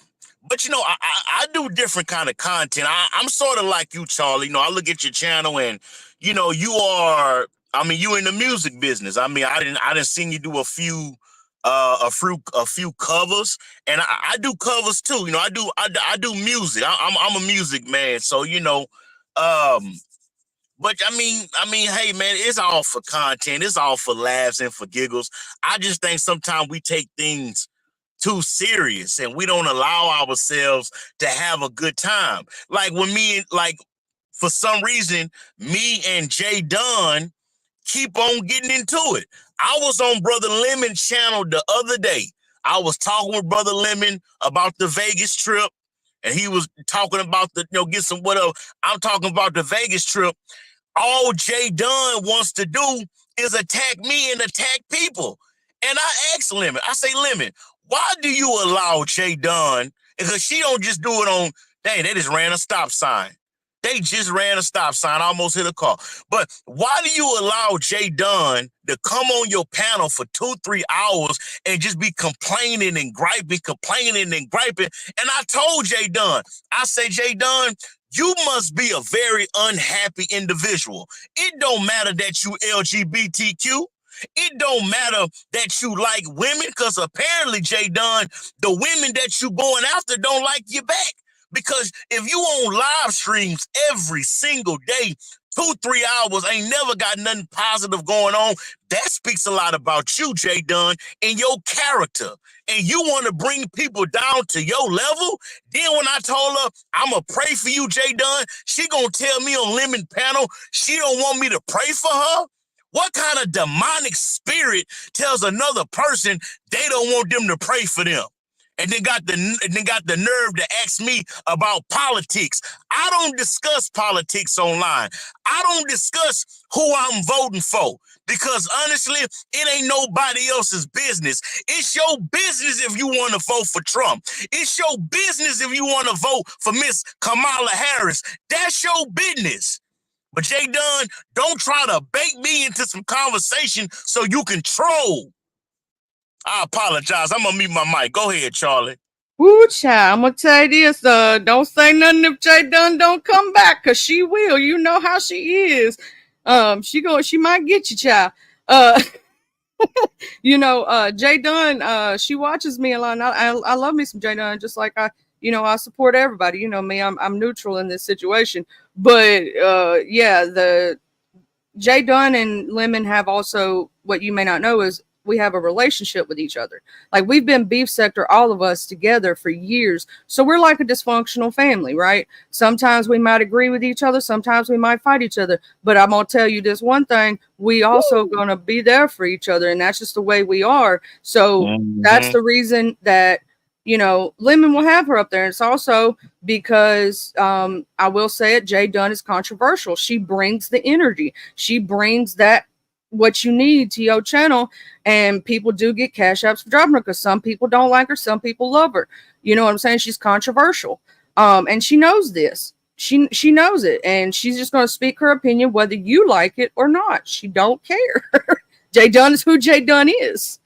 but I do different kind of content. I'm sort of like you, Charlie. I look at your channel and you are. I mean, you in the music business. I mean, I didn't see you do a few covers, and I do covers too. I do music. I'm a music man, so um. But I mean, hey man, it's all for content. It's all for laughs and for giggles. I just think sometimes we take things too serious and we don't allow ourselves to have a good time. Like for some reason, me and Jay Dunn keep on getting into it. I was on Brother Lemon's channel the other day. I was talking with Brother Lemon about the Vegas trip, and he was talking about get some whatever. I'm talking about the Vegas trip. All Jay Dunn wants to do is attack me and attack people. And I asked Lemon, I say, Lemon, why do you allow Jay Dunn? Because she don't just do it on, dang, they just ran a stop sign. They just ran a stop sign, almost hit a car. But why do you allow Jay Dunn to come on your panel for 2-3 hours and just be complaining and griping, complaining and griping? And I told Jay Dunn, I say, Jay Dunn, you must be a very unhappy individual. It don't matter that you LGBTQ. It don't matter that you like women, because apparently, Jay Dunn, the women that you going after don't like you back. Because if you on live streams every single day, 2-3 hours, ain't never got nothing positive going on, that speaks a lot about you, Jay Dunn, and your character. And you want to bring people down to your level? Then when I told her, I'm going to pray for you, Jay Dunn, she going to tell me on Lemon Panel she don't want me to pray for her? What kind of demonic spirit tells another person they don't want them to pray for them? And then got the nerve to ask me about politics. I don't discuss politics online. I don't discuss who I'm voting for because honestly, it ain't nobody else's business. It's your business if you want to vote for Trump. It's your business if you want to vote for Miss Kamala Harris. That's your business. But Jay Dunn, don't try to bait me into some conversation so you can troll. I apologize. I'm gonna mute my mic. Go ahead, Charlie. Woo, child. I'm gonna tell you this. Don't say nothing if Jay Dunn don't come back, cause she will. You know how she is. She might get you, child. Jay Dunn. She watches me a lot. And I love me some Jay Dunn, just like I support everybody. You know me. I'm neutral in this situation. But the Jay Dunn and Lemon have also, what you may not know is, we have a relationship with each other. Like, we've been beef sector, all of us together for years. So we're like a dysfunctional family, right? Sometimes we might agree with each other. Sometimes we might fight each other. But I'm going to tell you this one thing. We also going to be there for each other. And that's just the way we are. So that's the reason that, Lemon will have her up there. And it's also because, I will say it, Jay Dunn is controversial. She brings the energy. She brings that, what you need to your channel, and people do get cash apps for dropping her because some people don't like her, some people love her. You know what I'm saying? She's controversial, and she knows this. She knows it, and she's just going to speak her opinion whether you like it or not. She don't care. Jay Dunn is who Jay Dunn is.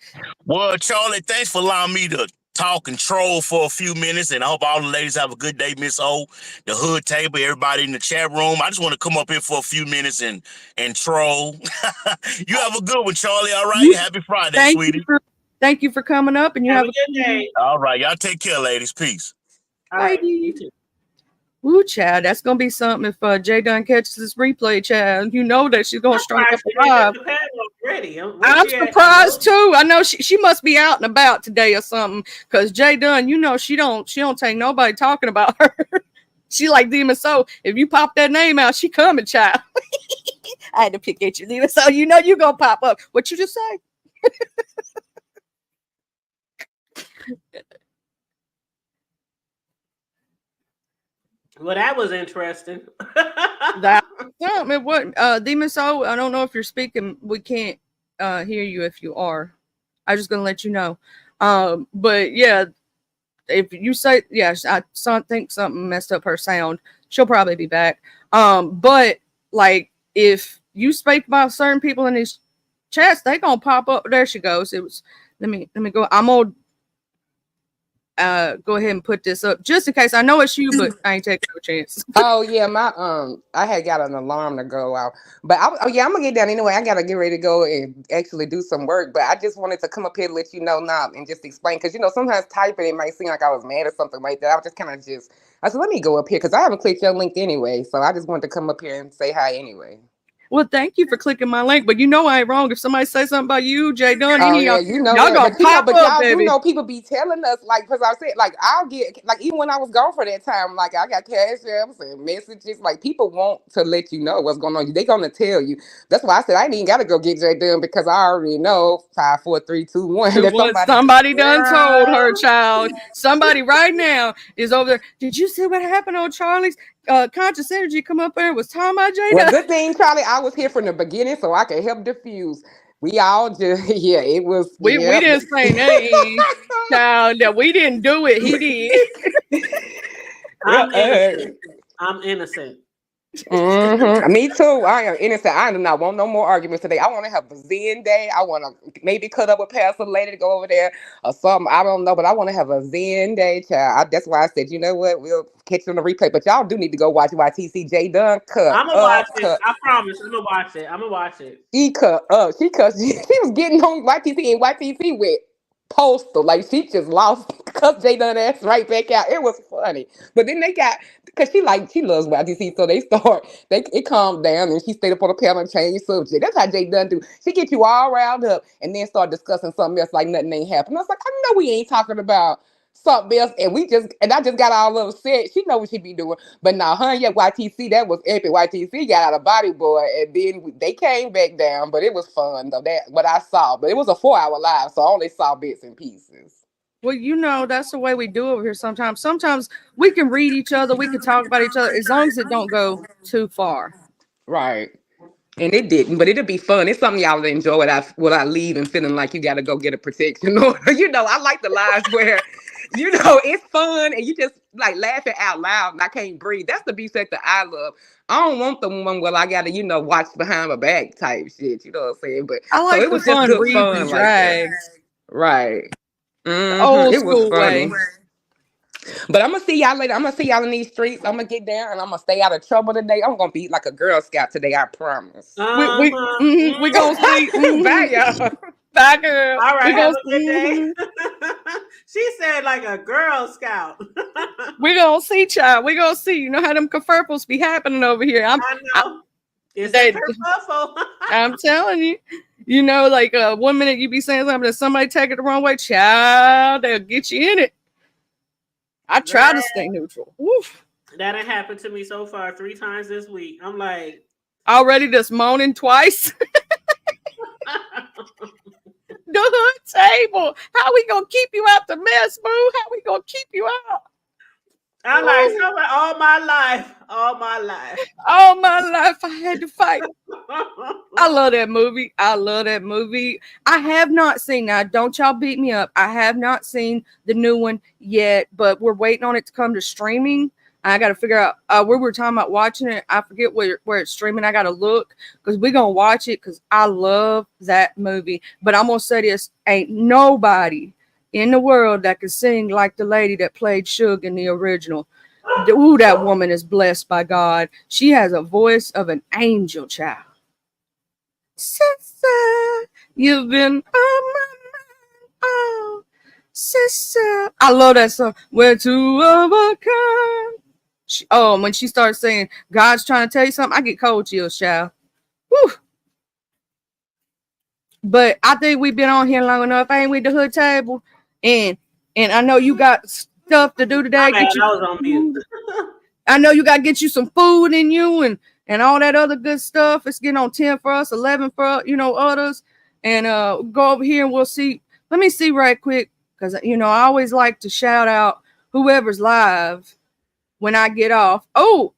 Well, Charlie, thanks for allowing me to talk and troll for a few minutes, and I hope all the ladies have a good day, Miss O, the hood table, everybody in the chat room. I just want to come up here for a few minutes and troll. You have a good one, Charlie. All right, happy Friday, sweetie. Thank you for coming up, and you have a good day. All right, y'all take care, ladies. Peace. All right, you too. Ooh, Chad, that's gonna be something if Jay Dunn catches this replay, Chad. You know that she's gonna strike up a vibe. I'm surprised too. I know she must be out and about today or something. Cause Jay Dunn, she don't take nobody talking about her. She like Demon Soul. If you pop that name out, she coming, child. I had to pick at you, Demon Soul. You gonna pop up. What you just say? Well, that was interesting. It wasn't. Demon Soul, I don't know if you're speaking. We can't hear you if you are. I'm just gonna let you know. But yeah, if you say yes, I think something messed up her sound. She'll probably be back. But like if you speak about certain people in these chats, they gonna pop up. There she goes. It was. Let me go. I'm gonna go ahead and put this up just in case. I know it's you, but I ain't taking no chance. Oh yeah, I had got an alarm to go out, but I'm gonna get down anyway. I gotta get ready to go and actually do some work. But I just wanted to come up here to let you know now and just explain, because sometimes typing it might seem like I was mad or something like that. I was just kind of I said, let me go up here because I haven't clicked your link anyway, so I just wanted to come up here and say hi anyway. Well, thank you for clicking my link, but I ain't wrong. If somebody says something about you, Jay Dunn, y'all gonna pop up, baby. People be telling us, like, because I said, like, I'll get, like, even when I was gone for that time, like, I got cash apps and messages, like, people want to let you know what's going on. They gonna tell you. That's why I said I ain't even gotta go get Jay Dunn, because I already know 5, 4, 3, 2, 1. Somebody done told her, child. Somebody right now is over there. Did you see what happened on Charlie's? Conscious Energy come up there and was talking about Jay Dunn. Well, good thing, Charlie, I was here from the beginning so I could help diffuse. We all just, it was. We didn't say nothing, child, that we didn't do it. He did. I'm innocent. Me too. I am innocent. I do not want no more arguments today. I want to have a zen day. I want to maybe cut up with Pastor later to go over there or something. I don't know, but I want to have a zen day, child. That's why I said, you know what? We'll catch you on the replay. But y'all do need to go watch YTC Jay Dunn cut. I'm gonna watch it. I promise. I'm gonna watch it. She cut up. She was getting on YTC and YTC with postal. Like, she just lost cussed Jay Dunn ass right back out. It was funny. But then they got, because she loves YTC, so it calmed down and she stayed up on the panel and changed subject. That's how Jay Dunn do. She get you all riled up and then start discussing something else like nothing ain't happened. I was like, I know we ain't talking about something else, and I just got all upset. She know what she be doing. But now, yeah, YTC, that was epic. YTC got out of body, boy, and then they came back down. But it was fun though. That what I saw, but it was a 4-hour live, so I only saw bits and pieces. Well, that's the way we do over here sometimes. Sometimes we can read each other, we can talk about each other as long as it don't go too far. Right. And it didn't, but it'll be fun. It's something y'all enjoy when I leave and feeling like you got to go get a protection order. I like the lives where, it's fun and you just like laughing out loud and I can't breathe. That's the beef that I love. I don't want the one where I got to, watch behind my back type shit. You know what I'm saying? But I so like it the was just fun good reads and fun like that. drags, Right. the old It was school funny. way. But I'm gonna see y'all later. I'm gonna see y'all in these streets. I'm gonna get down and I'm gonna stay out of trouble today. I'm gonna be like a Girl Scout today. I promise. Uh-huh. We gonna see. Bye, y'all. Bye, girl. All We right, have gonna a good day. She said like a Girl Scout. we gonna see, child. We gonna see. You know how them conferpals be happening over here. I know. It's a kerfuffle. I'm telling you. Like 1 minute you be saying something, and somebody take it the wrong way, child. They'll get you in it. I try to stay neutral. Woof. That done happened to me so far 3 times this week. I'm like, already just moaning twice. The hood table. How we gonna keep you out the mess, boo? How we gonna keep you out? I'm like, all my life. All my life I had to fight. I love that movie. I have not seen, now don't y'all beat me up, I have not seen the new one yet, but we're waiting on it to come to streaming. I got to figure out where we're talking about watching it. I forget where it's streaming. I got to look because we're going to watch it because I love that movie. But I'm going to say this, ain't nobody in the world that can sing like the lady that played Suge in the original. Ooh, that woman is blessed by God. She has a voice of an angel, child. Sister, you've been on my mind. Oh, sister. I love that song. We're two of a kind. When she starts saying, God's trying to tell you something, I get cold chills, child. Whew. But I think we've been on here long enough, ain't we, the hood table? And I know you got stuff to do today. I was on mute. I know you got to get you some food in you and all that other good stuff. It's getting on 10 for us, 11 for, others. And go over here and we'll see. Let me see right quick because, I always like to shout out whoever's live when I get off. Oh,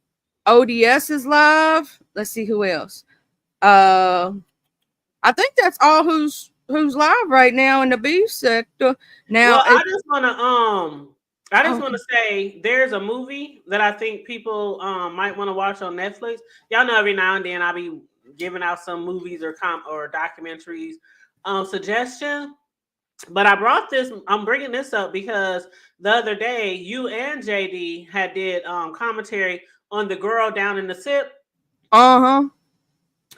ODS is live. Let's see who else. I think that's all who's live right now in the beef sector. Now, well, I just want to say there's a movie that I think people might want to watch on Netflix. Y'all know every now and then I'll be giving out some movies or documentaries suggestion. But I'm bringing this up because the other day you and JD had did commentary on the girl down in the SIP. Uh-huh.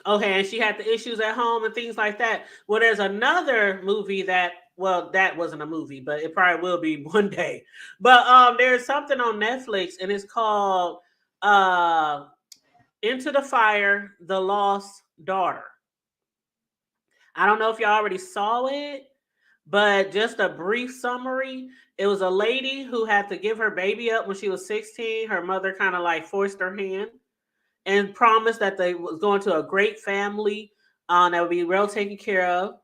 Okay, and she had the issues at home and things like that. Well, there's another movie that wasn't a movie, but it probably will be one day. But there's something on Netflix and it's called Into the Fire, The Lost Daughter. I don't know if y'all already saw it, but just a brief summary. It was a lady who had to give her baby up when she was 16. Her mother kind of like forced her hand and promised that they was going to a great family that would be well taken care of.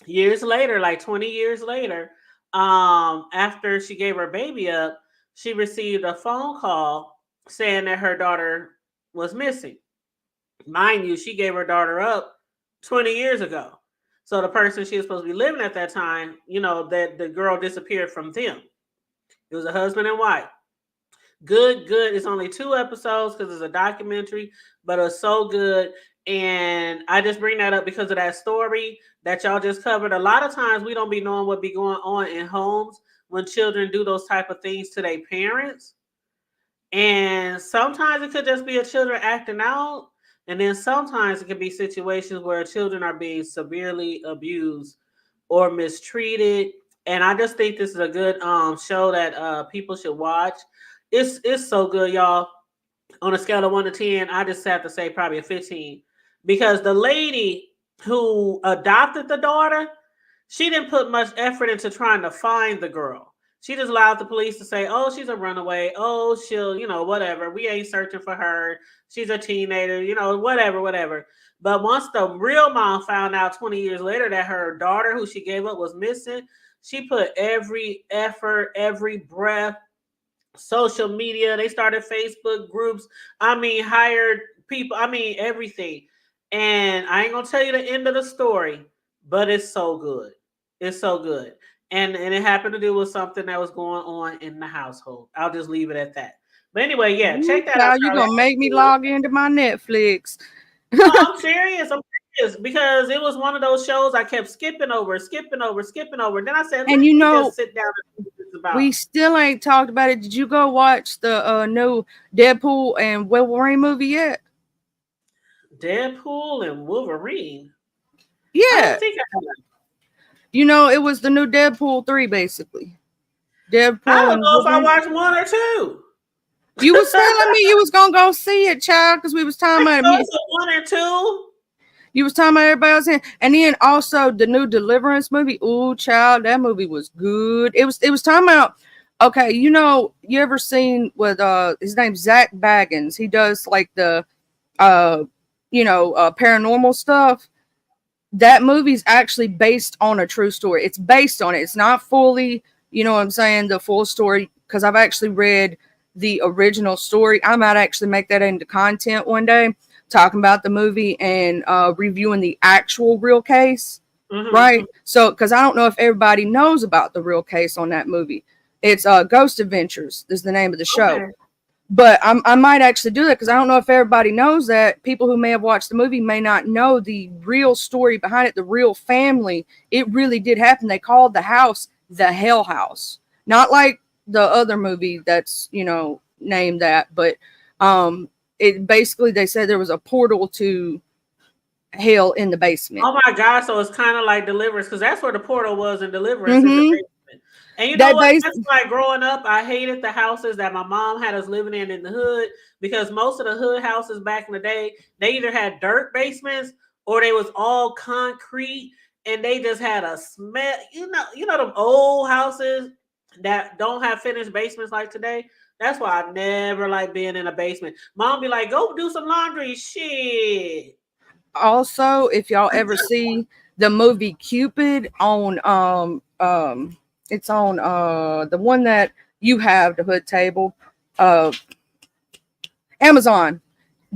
Years later, like 20 years later, after she gave her baby up, she received a phone call saying that her daughter was missing. Mind you, she gave her daughter up 20 years ago. So the person she was supposed to be living at that time, that the girl disappeared from them. It was a husband and wife. Good. It's only 2 episodes because it's a documentary, but it's so good. And I just bring that up because of that story that y'all just covered. A lot of times we don't be knowing what be going on in homes when children do those type of things to their parents. And sometimes it could just be a children acting out. And then sometimes it could be situations where children are being severely abused or mistreated. and I just think this is a good show that people should watch. It's so good, y'all. On a scale of 1 to 10, I just have to say probably a 15, because the lady who adopted the daughter, she didn't put much effort into trying to find the girl. She just allowed the police to say, "Oh, she's a runaway. Oh, she'll, whatever. We ain't searching for her. She's a teenager. Whatever, whatever." But once the real mom found out 20 years later that her daughter, who she gave up, was missing, she put every effort, every breath, social media. They started Facebook groups. I mean, hired people. I mean, everything. And I ain't gonna tell you the end of the story, but it's so good. It's so good. And it happened to do with something that was going on in the household. I'll just leave it at that. But anyway, yeah, Ooh, check that out, child, you Charlie. gonna make me log into my Netflix. No, I'm serious. I'm serious, because it was one of those shows I kept skipping over, skipping over, skipping over. Then I said, let And me just sit down and see what it's we about. still ain't talked about it. Did you go watch the new Deadpool and Wolverine movie yet? Deadpool and Wolverine. I Yeah. don't think I have. It was the new Deadpool 3, basically. I Deadpool don't and know if I Wolverine. watched 1 or 2. You was telling me you was gonna go see it, child, because we was talking about So me. it's a 1 or 2. You was talking about everybody else in, and then also the new Deliverance movie. Ooh, child, that movie was good. It was talking about. Okay, you ever seen with his name's Zach Baggins? He does like the uh paranormal stuff. That movie's actually based on a true story. It's based on it. It's not fully, what I'm saying, the full story, because I've actually read the original story. I might actually make that into content one day, talking about the movie and reviewing the actual real case, Mm-hmm. right? So, because I don't know if everybody knows about the real case on that movie. It's Ghost Adventures is the name of the show. Okay. But I might actually do that, because I don't know if everybody knows that. People who may have watched the movie may not know the real story behind it, the real family. It really did happen. They called the house the Hell House. Not like the other movie that's, named that, but it basically, they said there was a portal to hell in the basement. Oh my God! So it's kind of like Deliverance, because that's where the portal was in Deliverance, in the Mm-hmm. basement. And you know They what? based That's why growing up, I hated the houses that my mom had us living in the hood, because most of the hood houses back in the day, they either had dirt basements or they was all concrete, and they just had a smell. Them old houses that don't have finished basements like today. That's why I never like being in a basement. Mom be like, "Go do some laundry." Shit. also, if y'all ever see the movie Cupid on it's on the one that you have, the hood table, uh Amazon.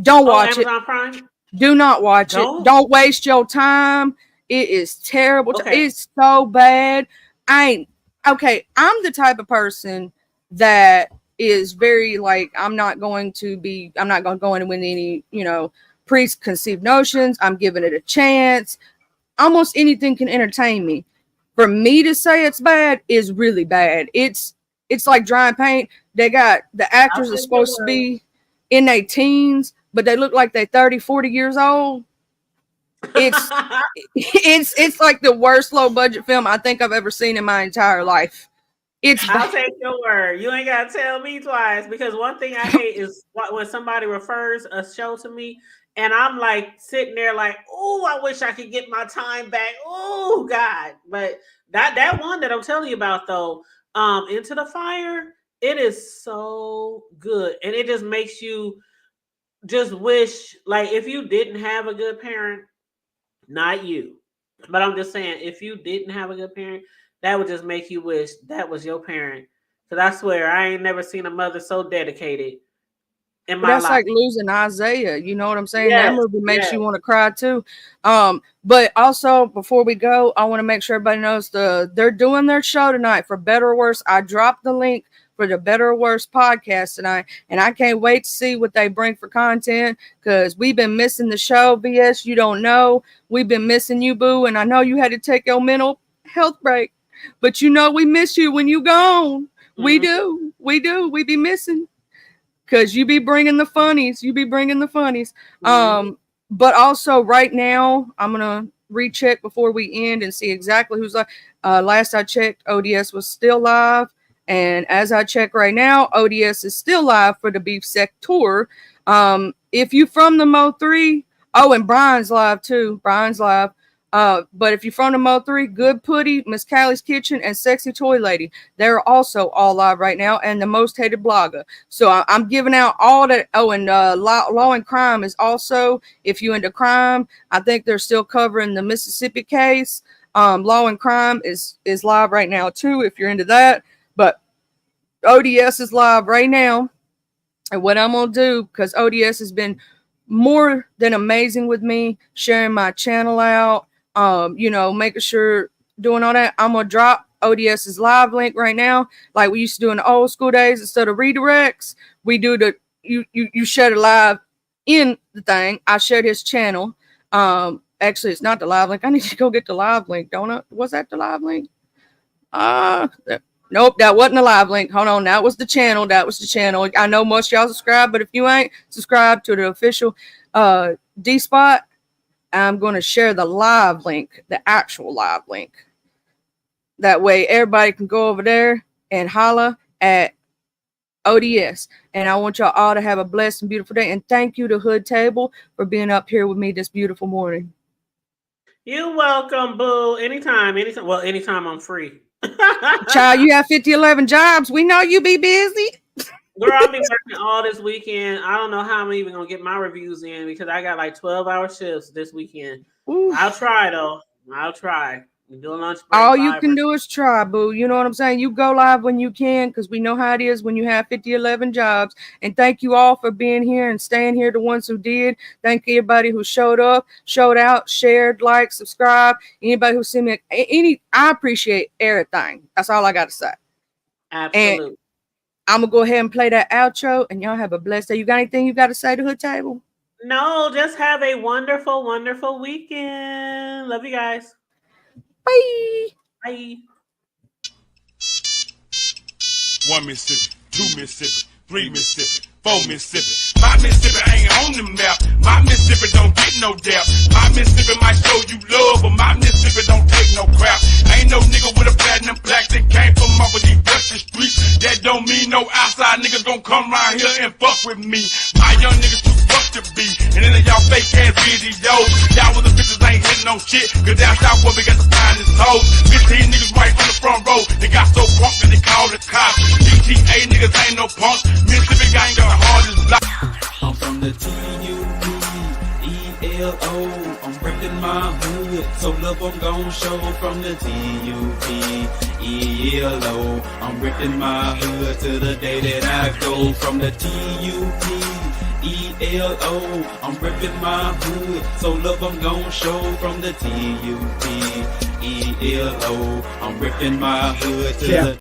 Don't Oh, watch it. Amazon Prime. Do not watch it. Don't. Don't waste your time. It is terrible. Okay. It's so bad. I ain't okay. I'm the type of person that is very like, I'm not going to go in with any, preconceived notions. I'm giving it a chance. Almost anything can entertain me. For me to say it's bad is really bad. It's like drying paint. They got the I'll actors are take your supposed to word. be in their teens, but they look like they're 30, 40 years old. It's it's like the worst low budget film I think I've ever seen in my entire life. It's bad. I'll take your word. You ain't gotta tell me twice, because one thing I hate is when somebody refers a show to me and I'm like sitting there like, oh, I wish I could get my time back. Oh God. But that one that I'm telling you about though, Into the Fire, it is so good. And it just makes you just wish, like, if you didn't have a good parent, not you, but I'm just saying, if you didn't have a good parent, that would just make you wish that was your parent. Because I swear, I ain't never seen a mother so dedicated in But my that's life. like losing Isaiah. You know what I'm saying? That Yes, movie makes yes. you want to cry too. But also before we go, I want to make sure everybody knows they're doing their show tonight for Better or Worse. I dropped the link for the Better or Worse podcast tonight, and I can't wait to see what they bring for content, because we've been missing the show. VS, you don't know, we've been missing you, boo, and I know you had to take your mental health break, but we miss you when you gone. We Mhm, do, we be missing, because you be bringing the funnies. You be bringing the funnies. mhm. But also right now, I'm gonna recheck before we end and see exactly who's live. Last I checked, ODS was still live. And as I check right now, ODS is still live for the Beef Sec Tour. If you from the Mo 3, oh, and Brian's live too. Brian's live. But if you're from the Mo 3, Good Putty, Miss Callie's Kitchen, and Sexy Toy Lady, they're also all live right now, and the Most Hated Blogger. So I'm giving out all that. Oh, and Law and Crime is also, if you into crime, I think they're still covering the Mississippi case. Law and Crime is live right now too, if you're into that. But ODS is live right now. And what I'm going to do, because ODS has been more than amazing with me, sharing my channel out, making sure, doing all that, I'm going to drop ODS's live link right now. Like we used to do in the old school days, instead of redirects, we do you share it live in the thing. I shared his channel. Actually, it's not the live link. I need to go get the live link, don't I? Was that the live link? Nope, that wasn't the live link. Hold on, that was the channel. I know most of y'all subscribe, but if you ain't subscribed to the official D Spot, I'm going to share the live link, the actual live link. That way, everybody can go over there and holla at ODS. And I want y'all all to have a blessed and beautiful day. And thank you to Hood Table for being up here with me this beautiful morning. You're welcome, boo. Anytime. Well, anytime I'm free. Child, you have 50-11 jobs. We know you be busy. Girl, I'll be working all this weekend. I don't know how I'm even gonna get my reviews in because I got like 12-hour shifts this weekend. Oof. I'll try though. I'll try. Do a lunch break. All you can do is try, boo. You know what I'm saying? You go live when you can, because we know how it is when you have 50-11 jobs. And thank you all for being here and staying here, the ones who did. Thank everybody who showed up, showed out, shared, liked, subscribed. Anybody who sent me I appreciate everything. That's all I got to say. Absolutely. And I'm going to go ahead and play that outro, and y'all have a blessed day. You got anything you got to say to Hood Table? No, just have a wonderful, wonderful weekend. Love you guys. Bye. Bye. 1 Mississippi, 2 Mississippi, 3 Mississippi, 4 Mississippi. My Mississippi ain't on the map. My Mississippi don't get no dap. My Mississippi might show you love, but my Mississippi don't take no crap. Ain't no nigga with a platinum plaque that came from off of these western streets. That don't mean no outside niggas gon' come round here and fuck with me. My young niggas too fuck to be. And then y'all fake ass videos. Y'all with the bitches ain't hitting no shit. Cause down south where we got the finest hoes. 15 niggas right on the front row. They got so drunk that they called the cops. GTA niggas ain't no punks. Mississippi gang got the hardest block. I'm from the TUPELO. I'm reppin' my hood, so love I'm gon' show. From the TUPELO. I'm reppin' my hood till the day that I go. From the TUPELO. I'm reppin' my hood, so love I'm gon' show. From the TUPELO. I'm reppin' my hood till the